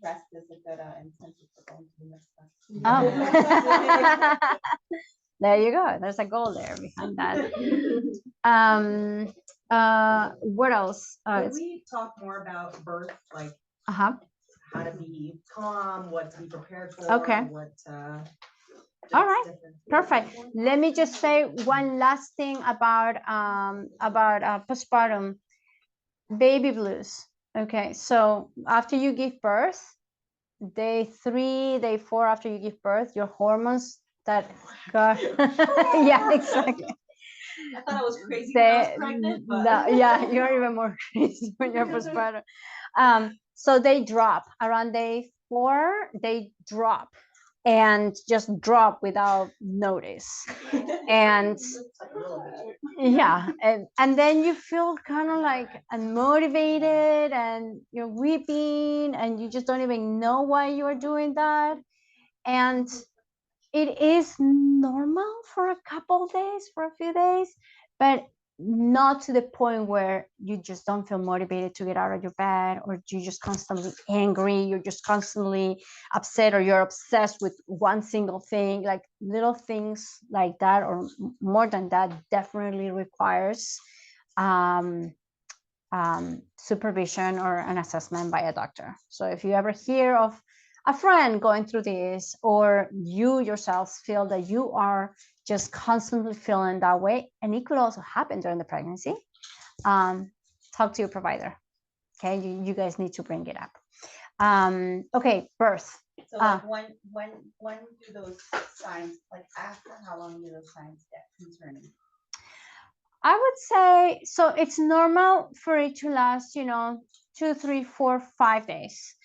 rest is a good incentive for going to the next class. Oh. There you go. There's a goal there behind that. What else? Could we talk more about birth, like Uh-huh. how to be calm, what to be prepared for? Okay. What All right. Perfect. Let me just say one last thing about postpartum baby blues. Okay, so after you give birth, day 3, day 4 after you give birth, your hormones that got yeah, exactly. I thought I was crazy when I was pregnant, but No, yeah, you're even more crazy when you're postpartum. So they drop around day 4, they drop and just drop without notice. And yeah, and then you feel kind of like unmotivated and you're weeping and you just don't even know why you're doing that. And it is normal for a couple of days, for a few days, but not to the point where you just don't feel motivated to get out of your bed, or you're just constantly angry, you're just constantly upset, or you're obsessed with one single thing. Like little things like that, or more than that, definitely requires supervision or an assessment by a doctor. So if you ever hear of a friend going through this, or you yourself feel that you are just constantly feeling that way, and it could also happen during the pregnancy, talk to your provider. Okay, you guys need to bring it up. Okay, birth. So like when do those signs, like after how long do those signs get concerning? I would say, so it's normal for it to last, 2, 3, 4, 5 days.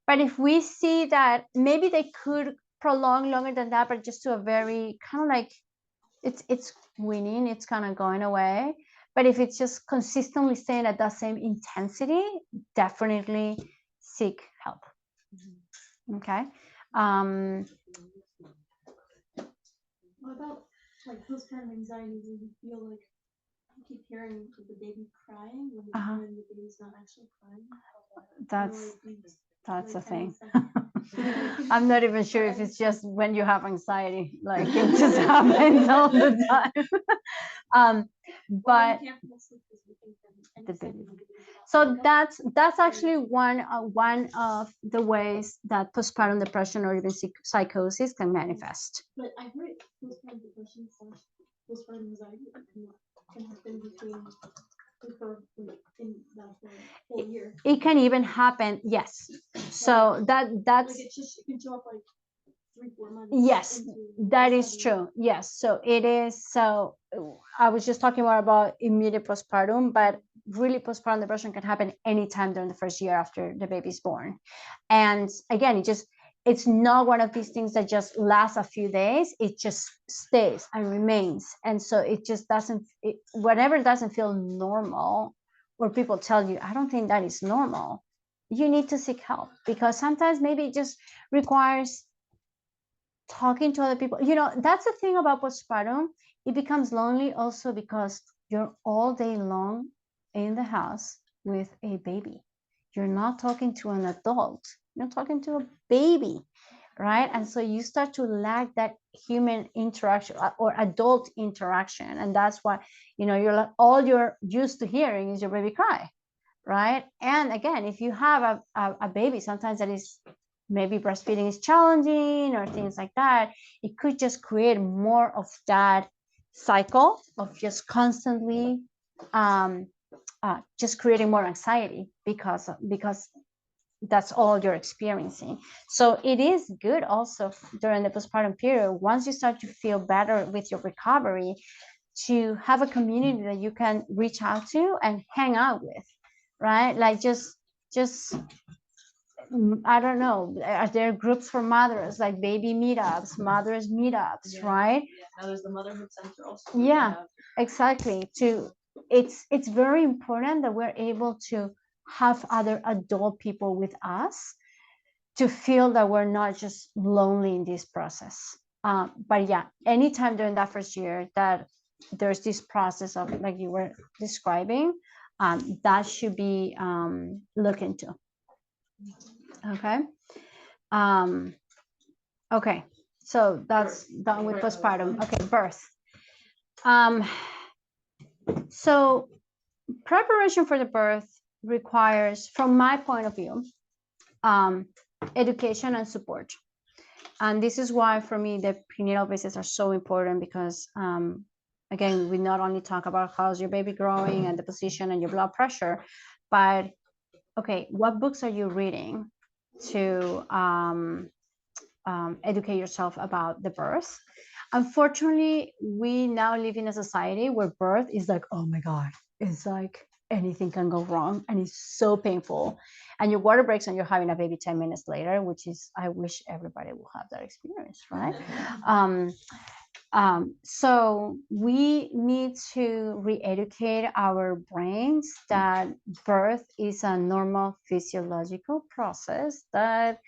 But if we see that maybe they could prolong longer than that, but just to a very kind of like it's winning, it's kind of going away. But if it's just consistently staying at that same intensity, definitely seek help. Okay. What about like postpartum anxiety when you feel like you keep hearing the baby crying when the baby's not actually crying? That's a thing. I'm not even sure if it's just when you have anxiety, like it just happens all the time. But the baby. So that's actually one of the ways that postpartum depression or even psychosis can manifest. But I heard postpartum depression / postpartum anxiety can happen between in that whole year. It can even happen, yes. So that's like it can show up like 3-4 months. Yes, that is true. Yes, so it is. So I was just talking more about immediate postpartum, but really postpartum depression can happen anytime during the first year after the baby's born. And again, it's not one of these things that just lasts a few days. It just stays and remains. And so it just doesn't, whatever doesn't feel normal, or people tell you, I don't think that is normal, you need to seek help, because sometimes maybe it just requires talking to other people. That's the thing about postpartum. It becomes lonely also because you're all day long in the house with a baby. You're not talking to an adult. You're talking to a baby, right? And so you start to lack that human interaction or adult interaction. And that's why, you're like, all you're used to hearing is your baby cry, right? And again, if you have a baby, sometimes that is maybe breastfeeding is challenging or things like that, it could just create more of that cycle of just constantly just creating more anxiety because that's all you're experiencing. So it is good also during the postpartum period, once you start to feel better with your recovery, to have a community that you can reach out to and hang out with, right? Like just I don't know, are there groups for mothers, like baby meetups, mothers meetups, right? Now there's the motherhood center also. Yeah, exactly. It's very important that we're able to have other adult people with us to feel that we're not just lonely in this process. But yeah, anytime during that first year that there's this process of like you were describing, that should be looked into. Okay. Okay. So that's done with postpartum. Okay, birth. So preparation for the birth requires, from my point of view, education and support. And this is why, for me, the prenatal visits are so important because, again, we not only talk about how's your baby growing and the position and your blood pressure, but, okay, what books are you reading to educate yourself about the birth? Unfortunately, we now live in a society where birth is like, oh my God, it's like anything can go wrong and it's so painful. And your water breaks and you're having a baby 10 minutes later, which is, I wish everybody will have that experience, right? So we need to re-educate our brains that birth is a normal physiological process that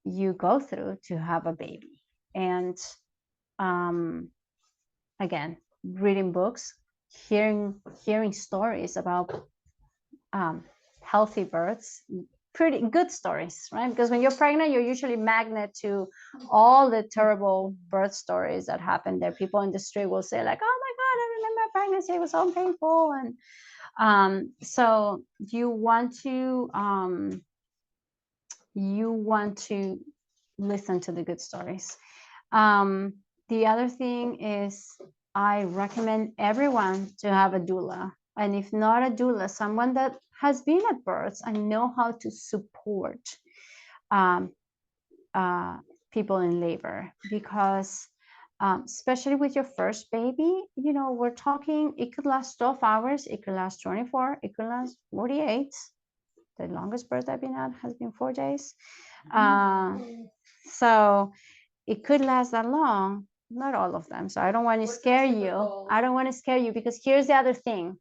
you go through to have a baby. And again, reading books, hearing stories about healthy births, pretty good stories, right? Because when you're pregnant, you're usually magnet to all the terrible birth stories that happen there. People in the street will say like, oh my God, I remember pregnancy, it was so painful. And so you want to listen to the good stories. The other thing is I recommend everyone to have a doula. And if not a doula, someone that has been at births and know how to support people in labor. Because especially with your first baby, you know, we're talking, it could last 12 hours, it could last 24, it could last 48. The longest birth I've been at has been 4 days. So it could last that long, not all of them. So I don't want to scare you. I don't want to scare you because here's the other thing.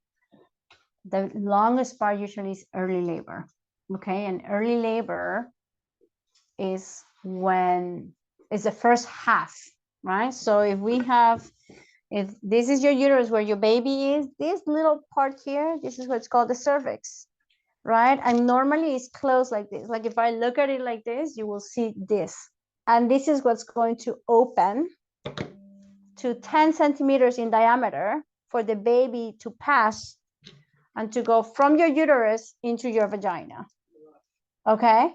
The longest part usually is early labor. Okay. And early labor is when it's the first half, right? So if this is your uterus where your baby is, this little part here, this is what's called the cervix, right? And normally it's closed like this. Like if I look at it like this, you will see this. And this is what's going to open to 10 centimeters in diameter for the baby to pass and to go from your uterus into your vagina. Okay?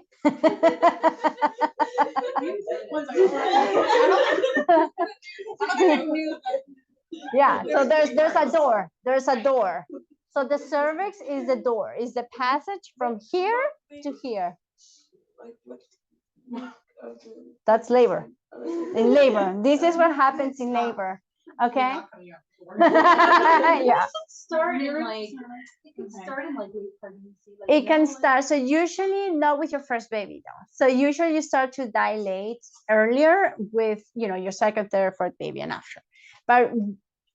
Yeah, so there's a door. There's a door. So the cervix is the door, is the passage from here to here. That's labor. In labor. This is what happens in labor. Okay? Yeah. It can start in like late pregnancy. It can start. So usually not with your first baby though. So usually you start to dilate earlier with, you know, your second, third, fourth baby and after. But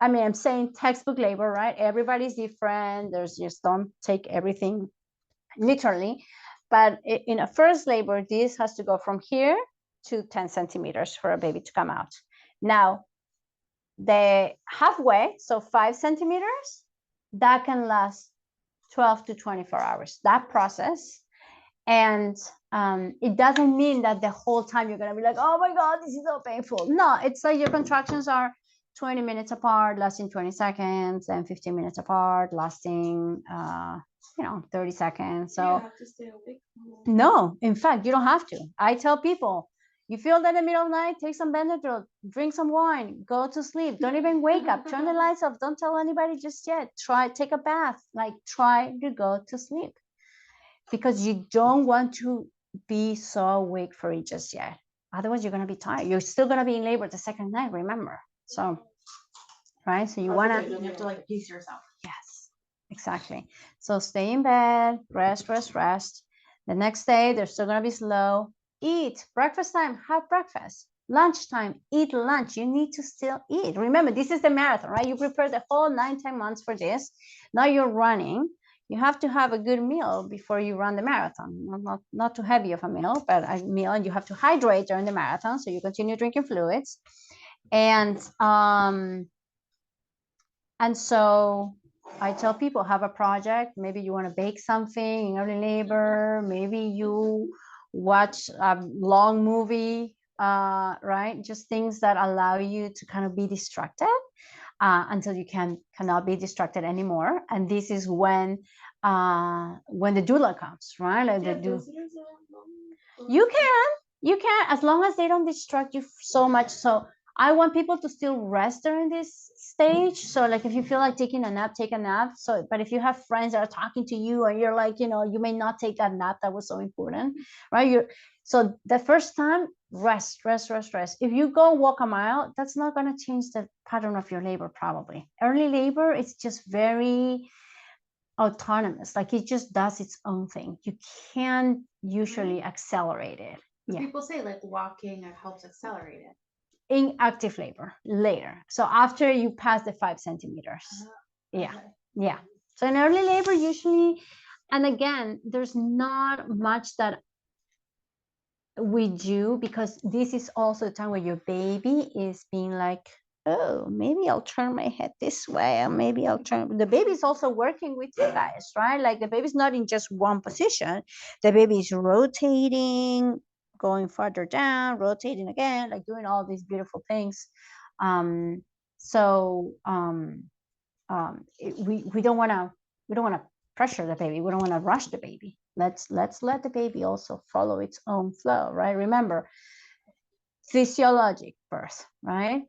I mean, I'm saying textbook labor, right? Everybody's different. There's just don't take everything literally. But in a first labor, this has to go from here to 10 centimeters for a baby to come out. Now, the halfway, so 5 centimeters, that can last 12 to 24 hours, that process. And it doesn't mean that the whole time you're going to be like, oh my God, this is so painful. No, it's like your contractions are 20 minutes apart, lasting 20 seconds, and 15 minutes apart, lasting 30 seconds. So You have to stay awake. no, in fact, you don't have to. I tell people, you feel that in the middle of the night, take some Benadryl, drink some wine, go to sleep. Don't even wake up. Turn the lights off. Don't tell anybody just yet. Take a bath. Like, try to go to sleep. Because you don't want to be so awake for it just yet. Otherwise, you're going to be tired. You're still going to be in labor the second night, remember? So, right? So you want to... You have to like pace yourself. Yes, exactly. So stay in bed, rest. The next day, they're still going to be slow. Eat. Breakfast time, have breakfast. Lunchtime, eat lunch. You need to still eat. Remember, this is the marathon, right? You prepared the whole 9-10 months for this. Now you're running. You have to have a good meal before you run the marathon. Not too heavy of a meal, but a meal, and you have to hydrate during the marathon, so you continue drinking fluids. And so I tell people, have a project. Maybe you want to bake something in early labor. Maybe you watch a long movie, right? Just things that allow you to kind of be distracted until you cannot be distracted anymore. And this is when the doula comes, right? Like you can, as long as they don't distract you so much. So I want people to still rest during this stage. So like if you feel like taking a nap, take a nap. So, but if you have friends that are talking to you and you're like, you may not take that nap that was so important, right? So the first time, rest. If you go walk a mile, that's not going to change the pattern of your labor probably. Early labor, it's just very autonomous. Like it just does its own thing. You can't usually accelerate it. Yeah. People say like walking helps accelerate it. In active labor later. So after you pass the 5 centimeters. Yeah. So in early labor, usually, and again, there's not much that we do, because this is also the time where your baby is being like, oh, maybe I'll turn my head this way, and maybe I'll turn. The baby is also working with you guys, right? Like the baby's not in just one position. The baby is rotating, going farther down, rotating again, like doing all these beautiful things. We don't want to pressure the baby. We don't want to rush the baby. Let's let the baby also follow its own flow, right? Remember, physiologic birth, right?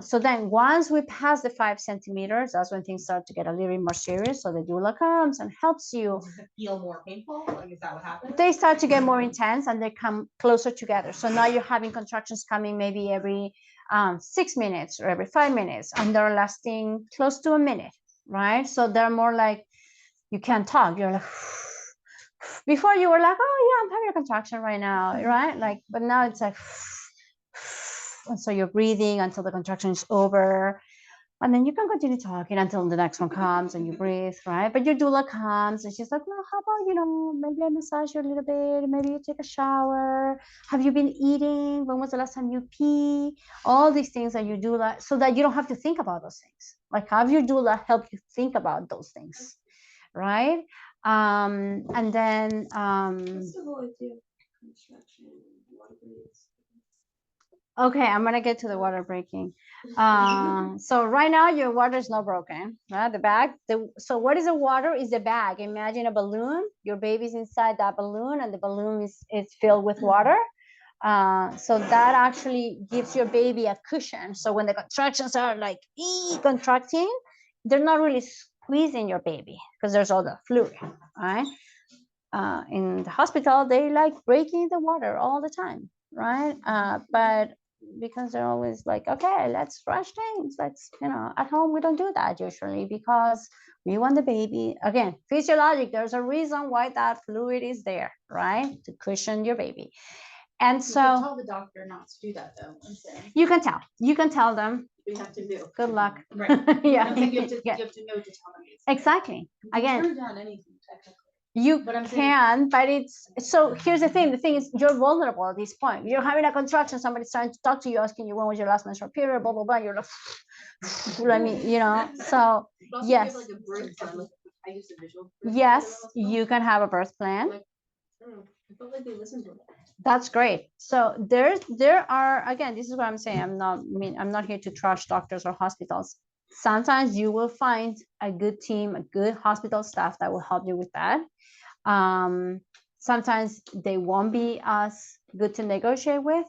So then once we pass the 5 centimeters, that's when things start to get a little bit more serious. So the doula comes and helps you. Does it feel more painful? Like, is that what happens? They start to get more intense and they come closer together. So now you're having contractions coming maybe every 6 minutes or every 5 minutes, and they're lasting close to a minute, right? So they're more like, you can't talk. You're like, before you were like, oh yeah, I'm having a contraction right now, right? Like, but now it's like, and so you're breathing until the contraction is over. And then you can continue talking until the next one comes and you breathe, right? But your doula comes and she's like, well, how about, maybe I massage you a little bit, maybe you take a shower. Have you been eating? When was the last time you pee? All these things that your doula, so that you don't have to think about those things. Like have your doula help you think about those things, right? And then okay, I'm gonna get to the water breaking. So right now your water is not broken, right? The bag. So what is the water? Is the bag. Imagine a balloon. Your baby's inside that balloon, and the balloon is filled with water. So that actually gives your baby a cushion. So when the contractions are like contracting, they're not really squeezing your baby because there's all the fluid, right? In the hospital, they like breaking the water all the time, right? But because they're always like, okay, let's rush things. Let's, at home, we don't do that usually because we want the baby, again, physiologic, there's a reason why that fluid is there, right? To cushion your baby. And You so can tell the doctor not to do that though. you can tell them. We have to do. Good luck. Right. Yeah. I'm saying you have to know to tell them. Exactly. Again, Turn down anything technically. you But I'm saying- can, but it's so here's the thing is you're vulnerable at this point. You're having a contraction, somebody's trying to talk to you, asking you when was your last menstrual period, blah blah blah. You're like, let me, so yes, Like a birth plan, like, I use a visual. yes, you can have a birth plan. I felt like they listened to it. That's great. So there are, again, this is what I'm saying. I'm not here to trash doctors or hospitals. Sometimes you will find a good team, a good hospital staff that will help you with that. Sometimes they won't be as good to negotiate with.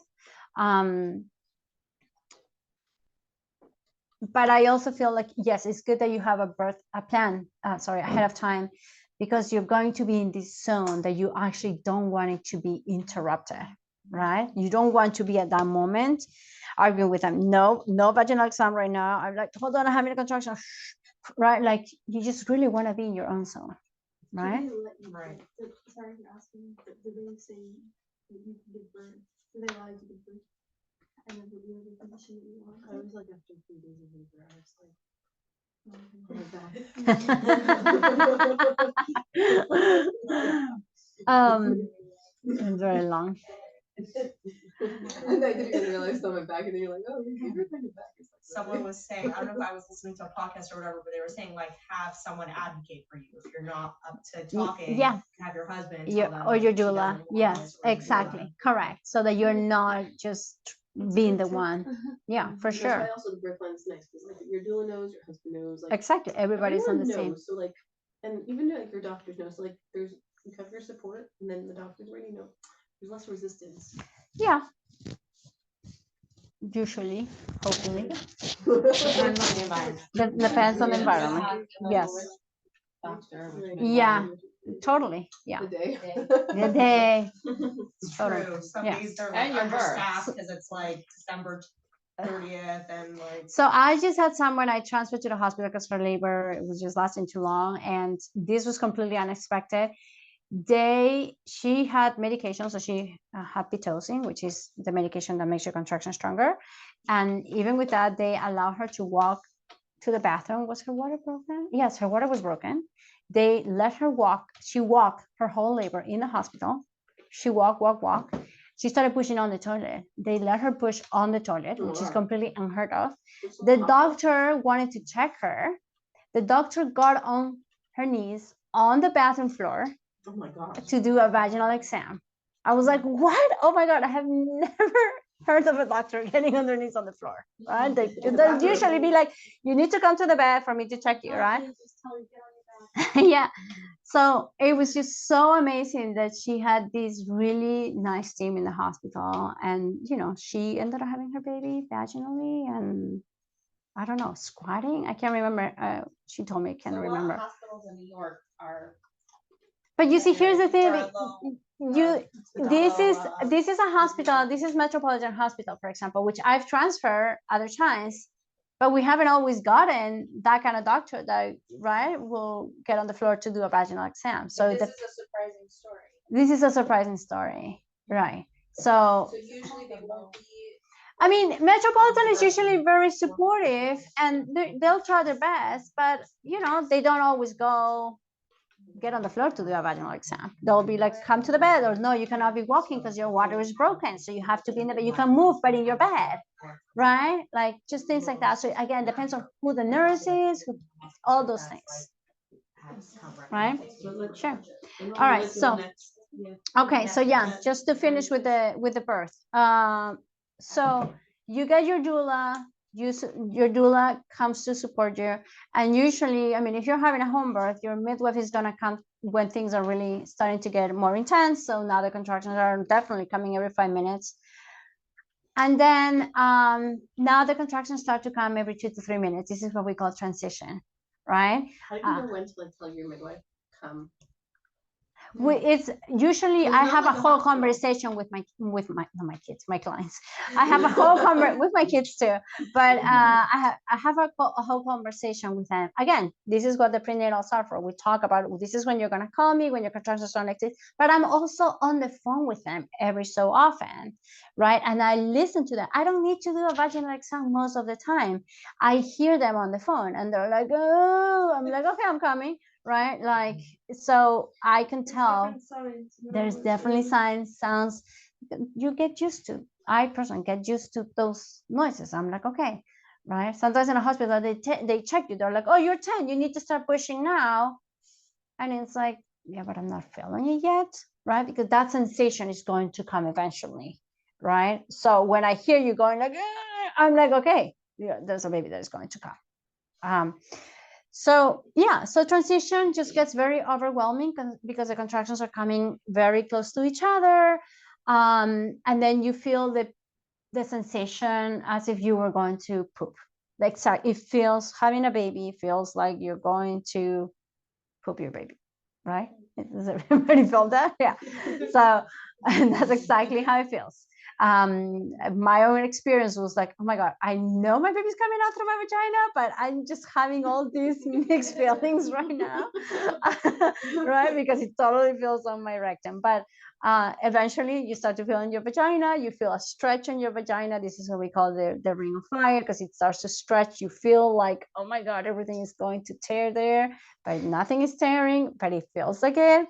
But I also feel like, yes, it's good that you have a plan ahead of time, because you're going to be in this zone that you actually don't want it to be interrupted, right? You don't want to be at that moment arguing with them. No vaginal exam right now. I'm like, hold on, I'm having a contraction, right? Like you just really want to be in your own zone, right? Right. Sorry for asking, but do they say that you can give birth? Do they allow you to give birth? And then the other condition that you want? I was like after 3 days of labor, I was like, It's very long. And I didn't even realize on my back, and then you're like, oh, you're kind of back. Someone was saying, I don't know if I was listening to a podcast or whatever, but they were saying like have someone advocate for you if you're not up to talking. Yeah. Have your husband Your, tell them, or like, your she doesn't doula. want Yes, this, or your exactly. doula. Correct. So that you're not just being the one. Yeah, for That's why sure. also the birth line is nice because like your doula knows, your husband knows, like Exactly. Everybody's on the everyone same. knows. So like, and even like your doctors know. So like, you have your support, and then the doctors already know. There's less resistance. Yeah. Usually, hopefully. Depends on the environment. Depends on the Yeah. environment. Yes. Doctor, Yeah. Totally. Yeah. The day. The day. It's Totally. true. Some Yeah. days they're And like your birth. understaffed because it's like December 30th and like. So I just had someone I transferred to the hospital because her labor was just lasting too long, and this was completely unexpected. She had medication, so she had pitocin, which is the medication that makes your contraction stronger, and even with that, they allowed her to walk to the bathroom. Was her water broken? Yes, her water was broken. They let her walk. She walked her whole labor in the hospital. She walk. She started pushing on the toilet. They let her push on the toilet, which is completely unheard of. The doctor wanted to check her. The doctor got on her knees on the bathroom floor Oh my god. to do a vaginal exam. I was like, what? Oh my God, I have never heard of a doctor getting on their knees on the floor, right? They usually be like, you need to come to the bed for me to check you, right? Yeah. So it was just so amazing that she had this really nice team in the hospital. And, she ended up having her baby vaginally and I don't know, squatting. I can't remember. She told me, I can't remember. Hospitals in New York are. But you see, here's the thing. This This is a hospital. This is Metropolitan Hospital, for example, which I've transferred other times, but we haven't always gotten that kind of doctor that will get on the floor to do a vaginal exam. So This is a surprising story. this is a surprising story, right? So usually they won't be. I mean, Metropolitan is usually very supportive, and they'll try their best, but they don't always go get on the floor to do a vaginal exam. They'll be like, come to the bed, or no, you cannot be walking because your water is broken. So you have to be in the bed. You can move, but in your bed, right? Like just things like that. So again, depends on who the nurse is, all those things, right? Sure. All right. So, okay. So yeah, just to finish with the birth. So you get your doula. Your doula comes to support you, and usually, I mean, if you're having a home birth, your midwife is gonna come when things are really starting to get more intense. So now the contractions are definitely coming every 5 minutes, and then now the contractions start to come every 2 to 3 minutes. This is what we call transition, right? How do you know when to like tell your midwife come? It's usually I have a whole conversation with my kids, my clients. I have a whole with my kids too, but I have a whole conversation with them. Again, this is what the prenatals are for. We talk about this is when you're gonna call me when your contractions are like this. But I'm also on the phone with them every so often, right? And I listen to them. I don't need to do a vaginal exam most of the time. I hear them on the phone, and they're like, "Oh," I'm like, "Okay, I'm coming." Right, like so I can tell there's definitely sounds you get used to. I personally get used to those noises. I'm like, okay, right? Sometimes in a hospital they check you. They're like, oh, you're 10, you need to start pushing now, and it's like, yeah, but I'm not feeling it yet, right? Because that sensation is going to come eventually, right? So when I hear you going like, I'm like, okay, yeah, there's a baby that is going to come. So yeah, so transition just gets very overwhelming because the contractions are coming very close to each other. And then you feel the sensation as if you were going to poop. Like, sorry, having a baby feels like you're going to poop your baby, right? Does everybody feel that? Yeah. So And that's exactly how it feels. My own experience was like, oh my God, I know my baby's coming out through my vagina, but I'm just having all these mixed feelings right now, right? Because it totally feels on my rectum. But eventually you start to feel in your vagina, you feel a stretch in your vagina. This is what we call the ring of fire, because it starts to stretch. You feel like, oh my God, everything is going to tear there, but nothing is tearing, but it feels like it.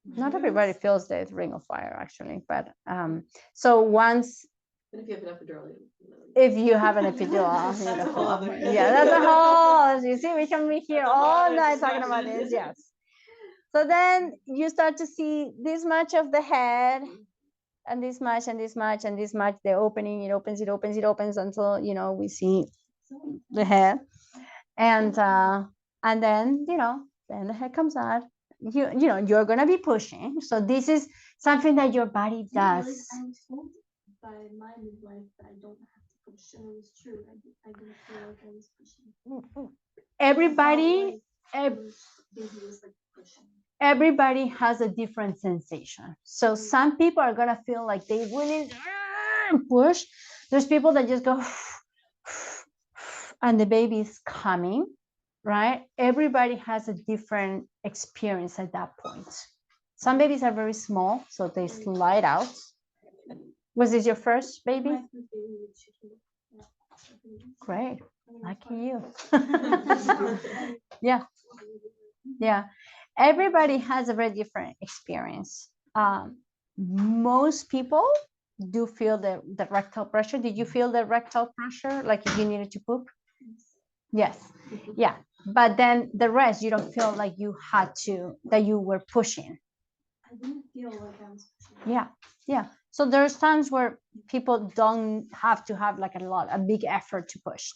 Not everybody feels the ring of fire actually, but so once And if you have an epidural, if you have an epidural, beautiful. Yeah, that's a whole, you see, we can be here all night talking about this. Yes. So then you start to see this much of the head, and this much and this much and this much, the opening, it opens, it opens, it opens until, you know, we see the head. And then, you know, then the head comes out. You know, you're gonna be pushing. So this is something that your body does. I was told by my midwife that I don't have to push, and it was true. I didn't feel like I was pushing. Everybody, Baby was like pushing. everybody has a different sensation. So some people are gonna feel like they really push. There's people that just go and the baby is coming, right? Everybody has a different experience at that point. Some babies are very small, so they slide out. Was this your first baby? Great, lucky you. Yeah, yeah. Everybody has a very different experience. Most people do feel the rectal pressure. Did you feel the rectal pressure, like if you needed to poop? Yes, yeah. But then the rest, you don't feel like you had to, that you were pushing. I didn't feel like I was pushing. Yeah, yeah. So there's times where people don't have to have like a big effort to push.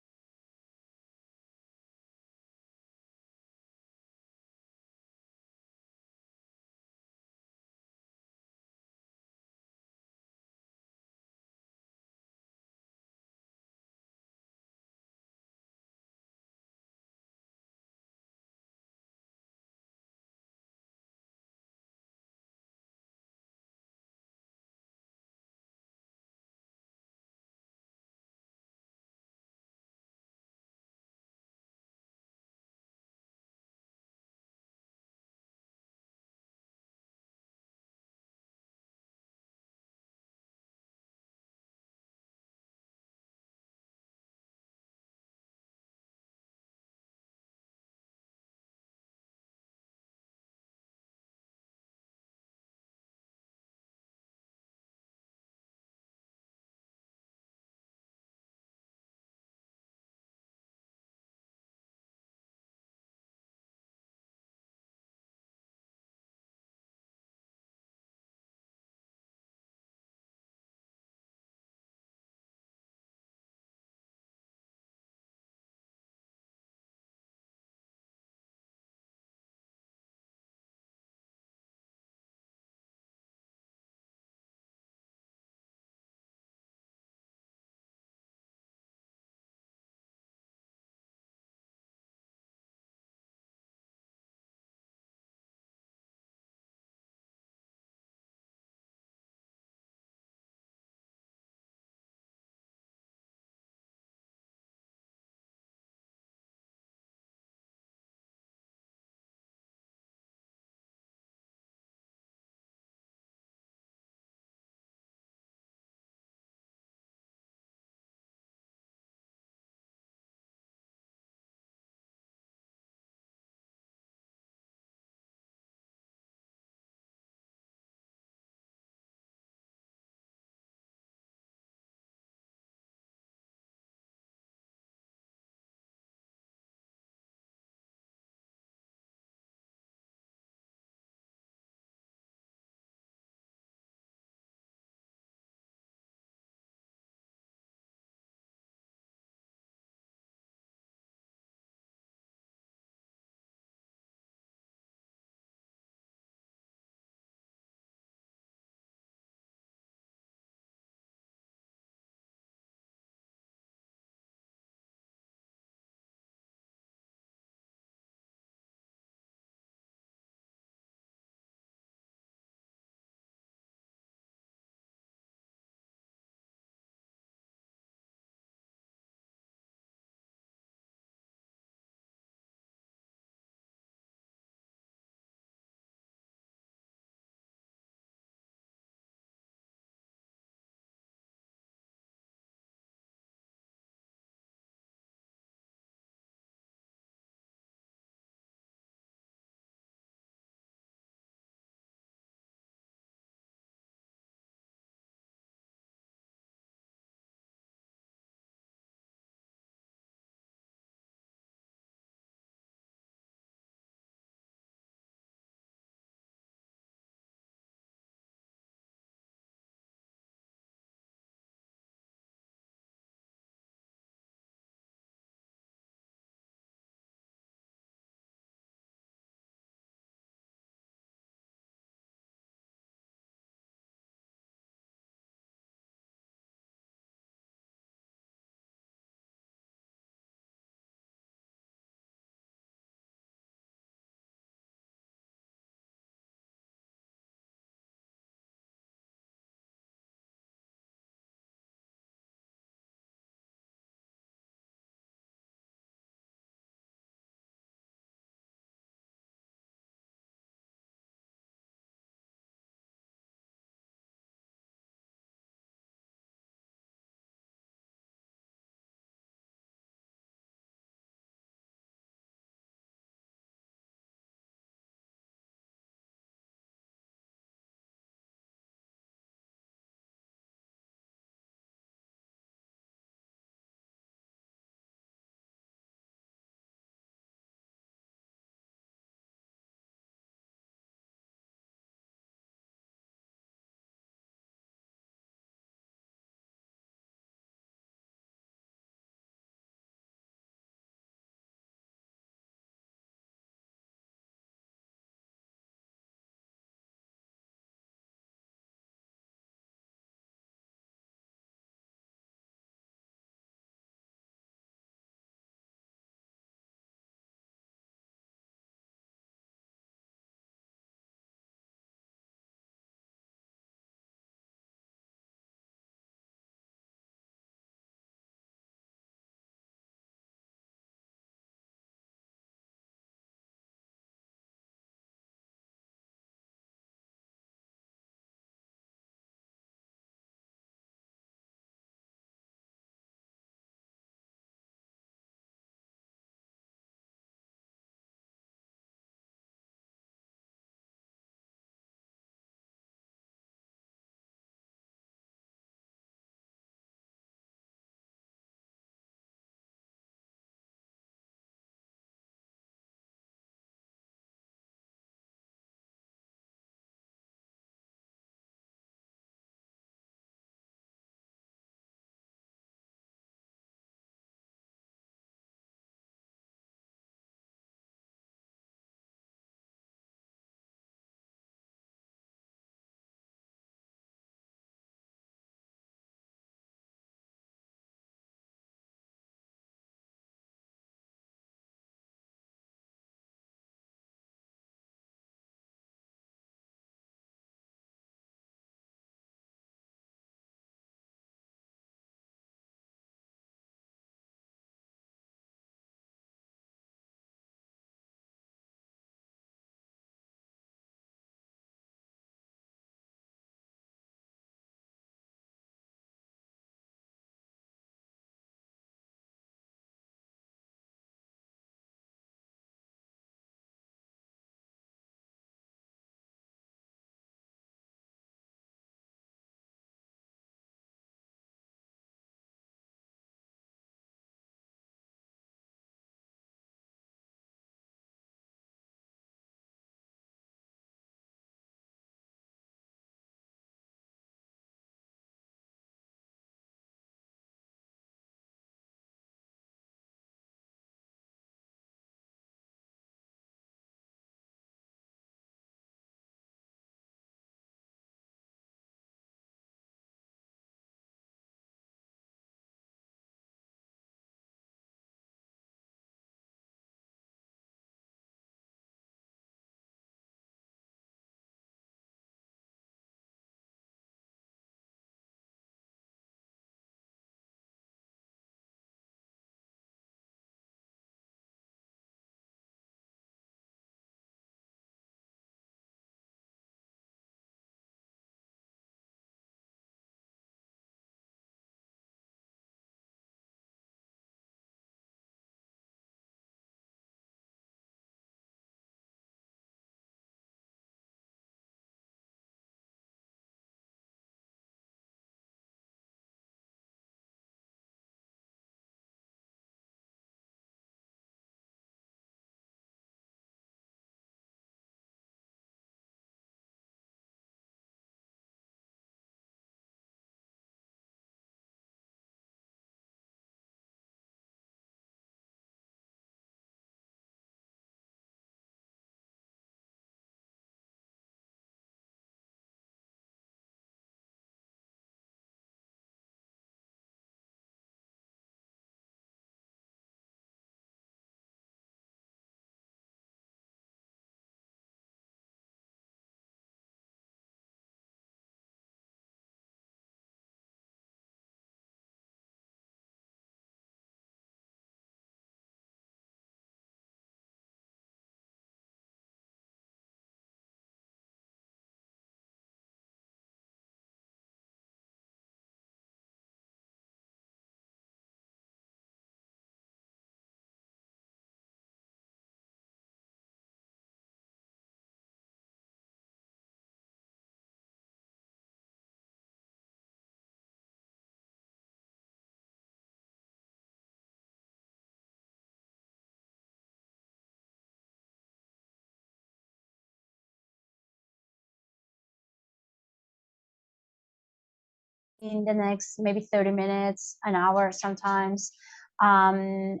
in the next maybe 30 minutes, an hour sometimes. And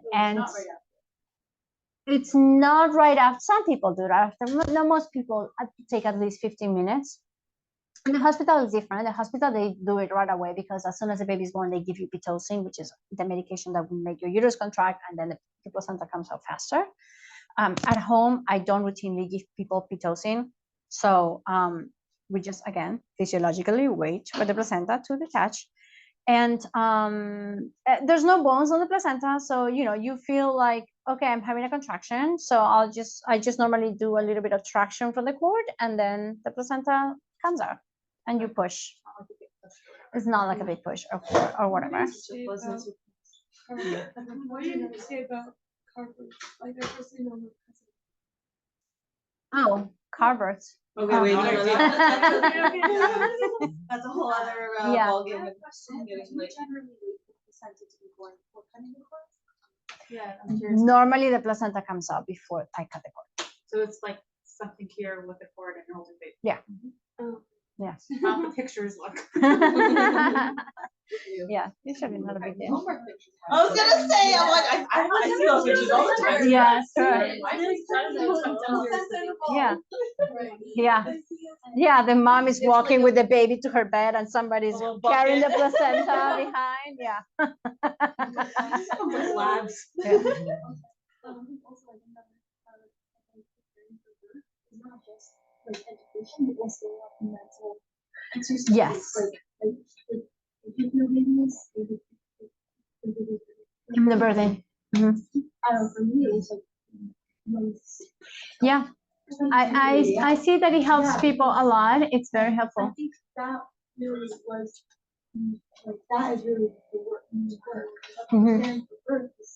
it's not right after. Some people do that after. No, most people take at least 15 minutes. In the hospital is different. The hospital, they do it right away because as soon as the baby is born, they give you Pitocin, which is the medication that will make your uterus contract, and then the placenta comes out faster. At home, I don't routinely give people Pitocin. So we just, again, physiologically wait for the placenta to detach. And there's no bones on the placenta. So, you feel like, okay, I'm having a contraction. So I just normally do a little bit of traction from the cord, and then the placenta comes out and you push. It's not like a big push or whatever. What do you say about carpets? Like I personally don't know. Oh, carverts. Okay, wait, no, no, That's a whole other Yeah. ballgame. Yeah, I'm curious. Normally the placenta comes out before I cut the cord. So it's like something here with the cord and holding baby. Yeah. Oh. Yes. How the pictures look. Yeah, usually not a big deal. I was gonna say, I'm like, I see those pictures all the time. Yeah, sure. Yeah. Yeah. Yeah, the mom is walking with the baby to her bed and somebody's carrying the placenta behind. Yeah. Labs. Yeah. Also, like another it's not just like education, but also mental exercise. Yes. Like if you feel babies, In the birthing. I don't know, for me, it was like months. Yeah. I see that it helps people a lot. It's very I helpful. think that really was like that is really the work. Mhm. And for birth is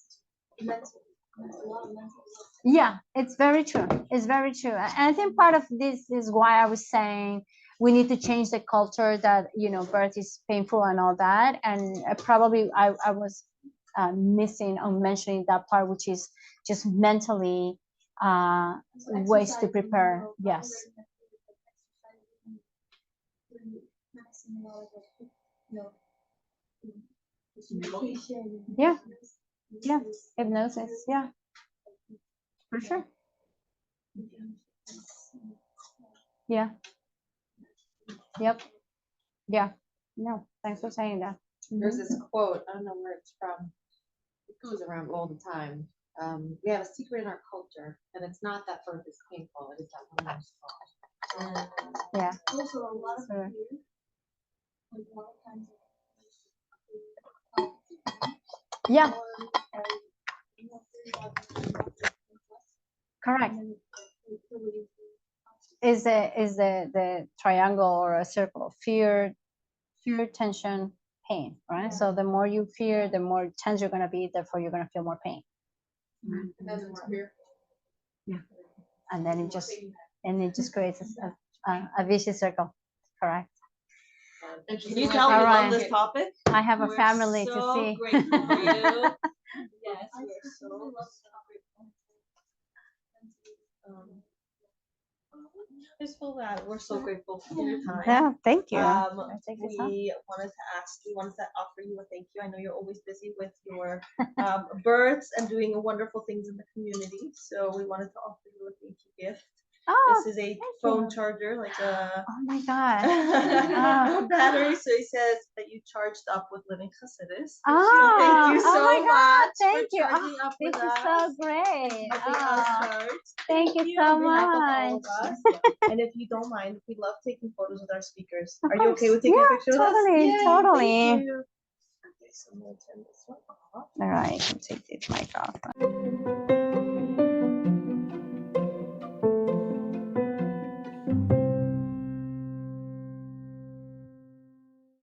mental. There's a lot of mental work. Yeah, it's very true. It's very true. And I think part of this is why I was saying we need to change the culture that, birth is painful and all that. And probably I was missing on mentioning that part, which is just mentally ways to prepare. Yes. Yeah. Yeah. Hypnosis. Yeah. For sure. Yeah. Yep. Yeah. No, thanks for saying that. There's this quote, I don't know where it's from. It goes around all the time. We have a secret in our culture, and it's not that birth is painful, it is that woman is flawed. Yeah. Also, a lot of Sure. fear, like a lot of times, Yeah. Correct. Is the triangle or a circle? Fear, tension, pain, right? So the more you fear, the more tense you're gonna be, therefore you're gonna feel more pain. Yeah. And then it just creates a vicious circle. Correct. Can you tell we All love right. this topic? I have a We're family so to see. grateful for you. Yes, we're so just feel that we're so grateful for your time. Yeah, thank you. We wanted to offer you a thank you. I know you're always busy with your births and doing wonderful things in the community. So we wanted to offer you a thank you gift. Oh, This is a thank phone you. charger, like a Oh my God. a battery. So he says that you charged up with Living Chassidus. Oh, So thank you so oh my God, much thank for you. charging up This with is us. so great. Helping us Oh, charge. thank you so on behalf of all much. of us. And if you don't mind, we love taking photos with our speakers. Of Are you okay course. with taking Yeah, a picture totally, with us? totally. Thank you. Okay, so I'm gonna turn this one off. All right, I'll take this mic off.